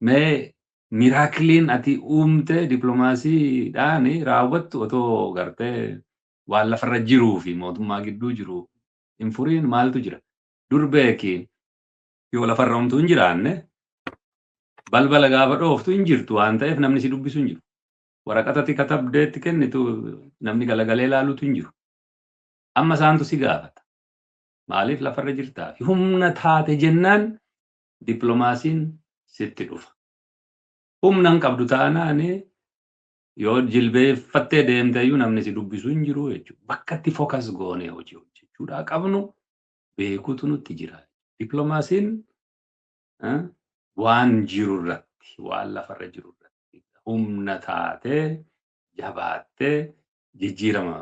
Mee miraakiliin ati uumte dippiloomaasiidhaan raawwattu otoo gartee waan lafarra jiruu fi mootummaa gidduu jiru hin furiin maaltu jira. Dur beeki yoo lafarra homtuu hin jiraanne balbala gaafa dhooftu hin jirtu waan ta'eef namni si dubbisu hin jiru. Waraqatatti katabdeetti kennitu namni galagalee ilaalutu hin jiru. Amma isaantu si gaafata. Maaliif lafarra jirtaa? Humna taate jennaan dippiloomaasiin sitti dhufa. humna hin qabdu taanaani yoo jilbeeffattee deemteeyyuu namni si dubbisu hin jiru jechuudha. Bakka itti focus goonee hojii hojjechuudhaa qabnu beekuutu nutti jira. Dippiloomaasiin waan jiru irratti, waan lafarra jiru irratti humna taatee jabaattee jijjiirama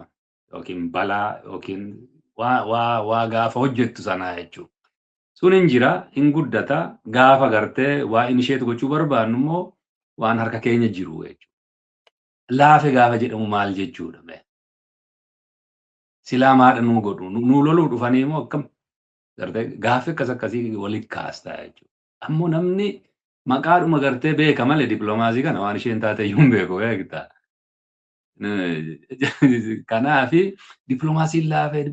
yookiin balaa yookiin waa gaafa hojjettu sanaa jechuudha. Sun hin jira, hin guddata. Gaafa gartee waa inisheetu gochuu barbaannu immoo waan harka keenya jiru jechuudha. Laafe gaafa jedhamu maal jechuudha? Silaa maadha nuu godhu? Nuu loluu dhufanii immoo akkam? Gartee gaafa akkas akkasii walitti kaastaa jechuudha. Ammoo namni maqaadhuma gartee beeka malee dippiloomaasii kana waan isheen taate iyyuu hin beeku beektaa. Kanaafi dippiloomaasiin laafee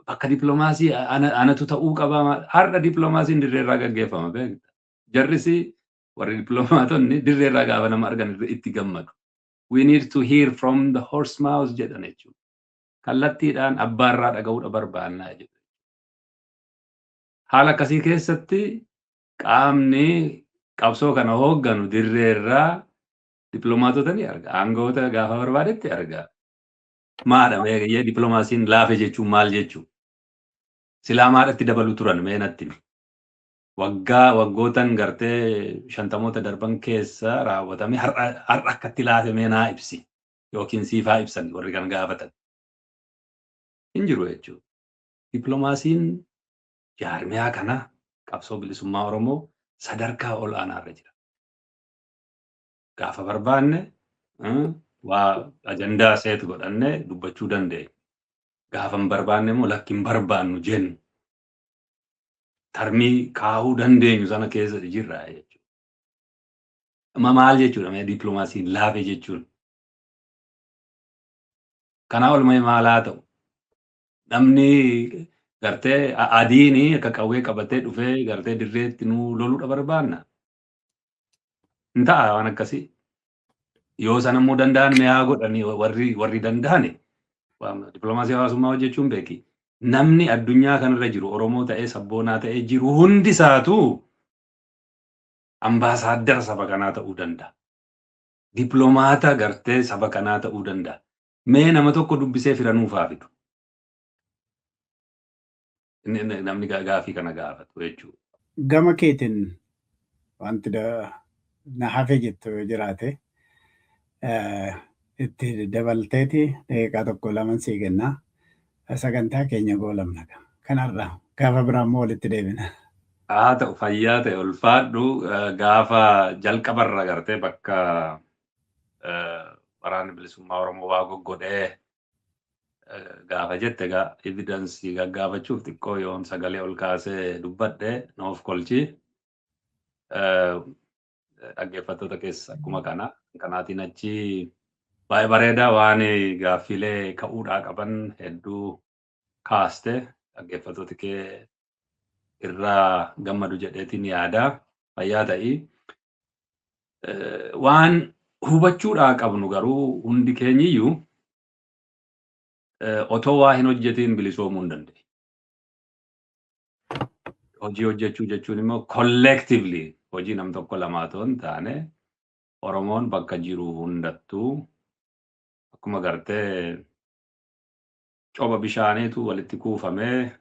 bakka dippiloomaasii anatu ta'uu qaba. Har'a dippiloomaasiin dirreerraa gaggeeffama beektaa. Jarrisi warri dippiloomaatonni dirreerraa gaafa nama argan itti gammadu. We need to hear from the horse mouth jedhan jechuudha. Kallattiidhaan abbaarraa dhaga'uudha barbaannaa jechuudha. Haala akkasii keessatti qaamni qabsoo kana hoogganu dirreerraa dippiloomaatota ni arga. Aangoota gaafa barbaadetti arga. Maadha mee dippiloomaasiin laafe jechuun maal jechuudha? Silaa maadhatti dabaluu turan mee natti. Waggootan gartee 50 darban keessa raawwatame har'a akkatti laafe mee naa ibsi yookiin siifaa ibsan warri kan gaafatan. Hin jiru jechuudha. Dippiloomaasiin jaarmiyaa kana qabsoo bilisummaa Oromoo sadarkaa ol aanaarra jira. Gaafa barbaanne waa ajandaa seet godhanne dubbachuu dandeenya. Gaafa hin barbaanne immoo lakki hin barbaannu jennu. Tarmii kaahuu dandeenyu sana keessa jirra jechuudha. Maal jechuudha mee dippiloomaasiin laafe jechuun? Kanaa ol maalaa ta'u? Namni gartee adiini akka qawwee qabatee dhufee gartee dirreetti nuu loluudha barbaanna. Hin ta'a waan akkasii. Yoo sana immoo danda'an mi'aa godhanii warri danda'ani dippiloomaasii hawaasummaa hojjechuun beeki. Namni addunyaa kanarra jiru Oromoo ta'ee sabboonaa ta'ee jiru hundisaatu ambaasaaddara saba kanaa ta'uu danda'a. Dippiloomaata gartee saba kanaa ta'uu danda'a. Mee nama tokko dubbisee fira nuufaa fidu. Namni gaafii kana gaafatu jechuudha. Gama keetiin wanti na hafe jettu jiraate itti dabalteeti daqiiqaa tokko lama sii kennaa. Sagantaa keenya goolamna. Kanarraa gaafa biraa immoo walitti deebina. Haa ta'u fayyaa ta'e ulfaadhu gaafa jalqabarra gartee bakka waraanni bilisummaa Oromoo waa goggodhee gaafa jette evidensii gaggaafachuuf xiqqoo yoon sagalee ol kaasee dubbadhe noof kolchi. Dhaggeeffattoota keessa akkuma kanaatiin achi baay'ee bareedaa waan gaaffilee ka'uudhaa qaban hedduu kaaste dhaggeeffattoota kee irraa gammadu jedheetiin yaadaa fayyaa ta'ii. Waan hubachuudhaa qabnu garuu hundi keenyiyyuu otoo waa hin hojjetiin bilisoomuu hin dandeenye. Hojii hojjechuu jechuun immoo collectively hojii nam tokko lamaa otoo hin taane Oromoon bakka jiru hundattuu akkuma gartee coba bishaaniitu walitti kuufamee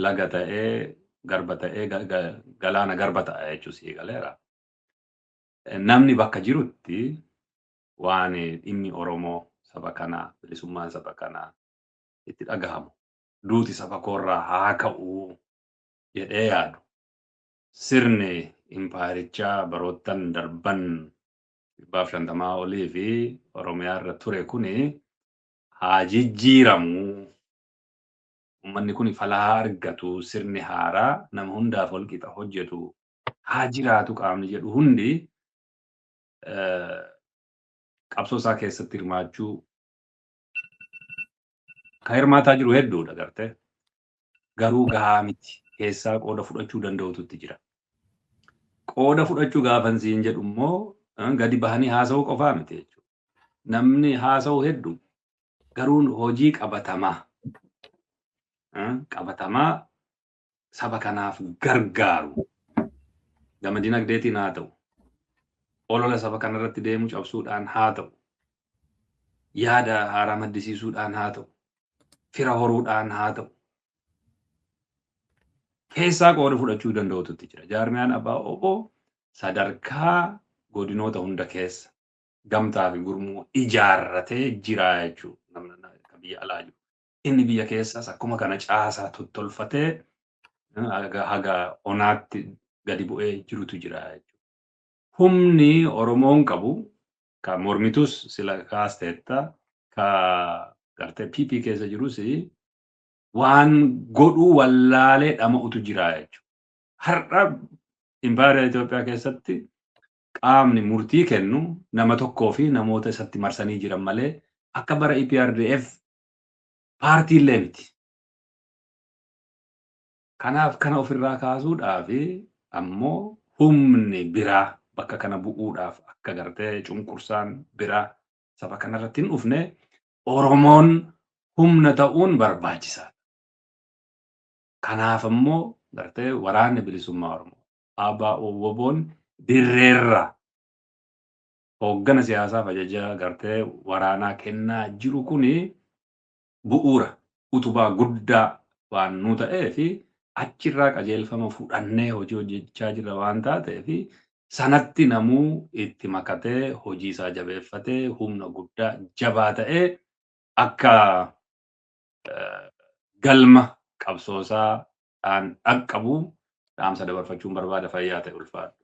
laga ta'ee garba ta'ee galaana garba ta'a jechuun sii galeera. Namni bakka jirutti waan dhimmi Oromoo saba kanaa bilisummaan saba kanaa itti dhagahamu duuti saba koorraa haa ka'uu jedhee yaadu. Sirni impaayirichaa baroottan darban 50 olii fi Oromiyaa irra ture kuni haa jijjiiramu. Uummanni kun falaa argatu sirni haaraa nama hundaaf wal qixa hojjetu haa jiraatu qaamni jedhu hundi qabsoo isaa keessatti hirmaachuu kan hirmaataa jiru hedduudha gartee. Garuu gahaa miti keessaa qooda fudhachuu danda'utu jira. Qooda fudhachuu gaafan siin jedhu immoo gadi bahanii haasa'uu qofaa miti jechuudha. Namni haasa'u hedduu garuu hojii qabatamaa saba kanaaf gargaaru gama dinagdeetiin haa ta'u olola saba kanarratti deemu cabsuudhaan haa ta'u, yaada haaraa maddisiisuudhaan haa ta'u, fira horuudhaan haa ta'u, keessaa qooda fudhachuu danda'ututti jira. Jaarmiyaan ABO sadarkaa godinoota hunda keessa gamtaa fi gurmuu ijaarratee jira jechuudha. Namni biyya alaa jiru. Inni biyya keessaas akkuma kana caasaa tottolfatee haga onaatti gadi bu'ee jirutu jira jechuudha. Humni Oromoon qabu kan mormitus sila kaasteetta ka gartee PP keessa jirus waan godhuu wallaalee dhama'utu jira jechuudha. Har'a impaayera Itoophiyaa keessatti qaamni murtii kennu nama tokkoo fi namoota isatti marsanii jiran malee akka bara EPRDF paartiilee miti. Kanaaf kana ofirraa kaasuudhaaf ammoo humni biraa bakka kana bu'uudhaaf akka gartee cunqursaan biraa saba kanarratti hin dhufne Oromoon humna ta'uun barbaachisaadha. Kanaaf ammoo gartee waraanni bilisummaa Oromoo ABO'n dirreerra hooggana siyaasaaf ajajaa gartee waraanaa kennaa jiru kuni bu'uura utubaa guddaa waan nu ta'eef achirraa qajeelfama fudhannee hojii hojjechaa jirra waan taateef sanatti namuu itti makatee hojii isaa jabeeffatee humna guddaa jabaa ta'ee akka galma qabsoosaa dhaqqabu dhaamsa dabarfachuun barbaada. Fayyaa ta'e ulfaadhu.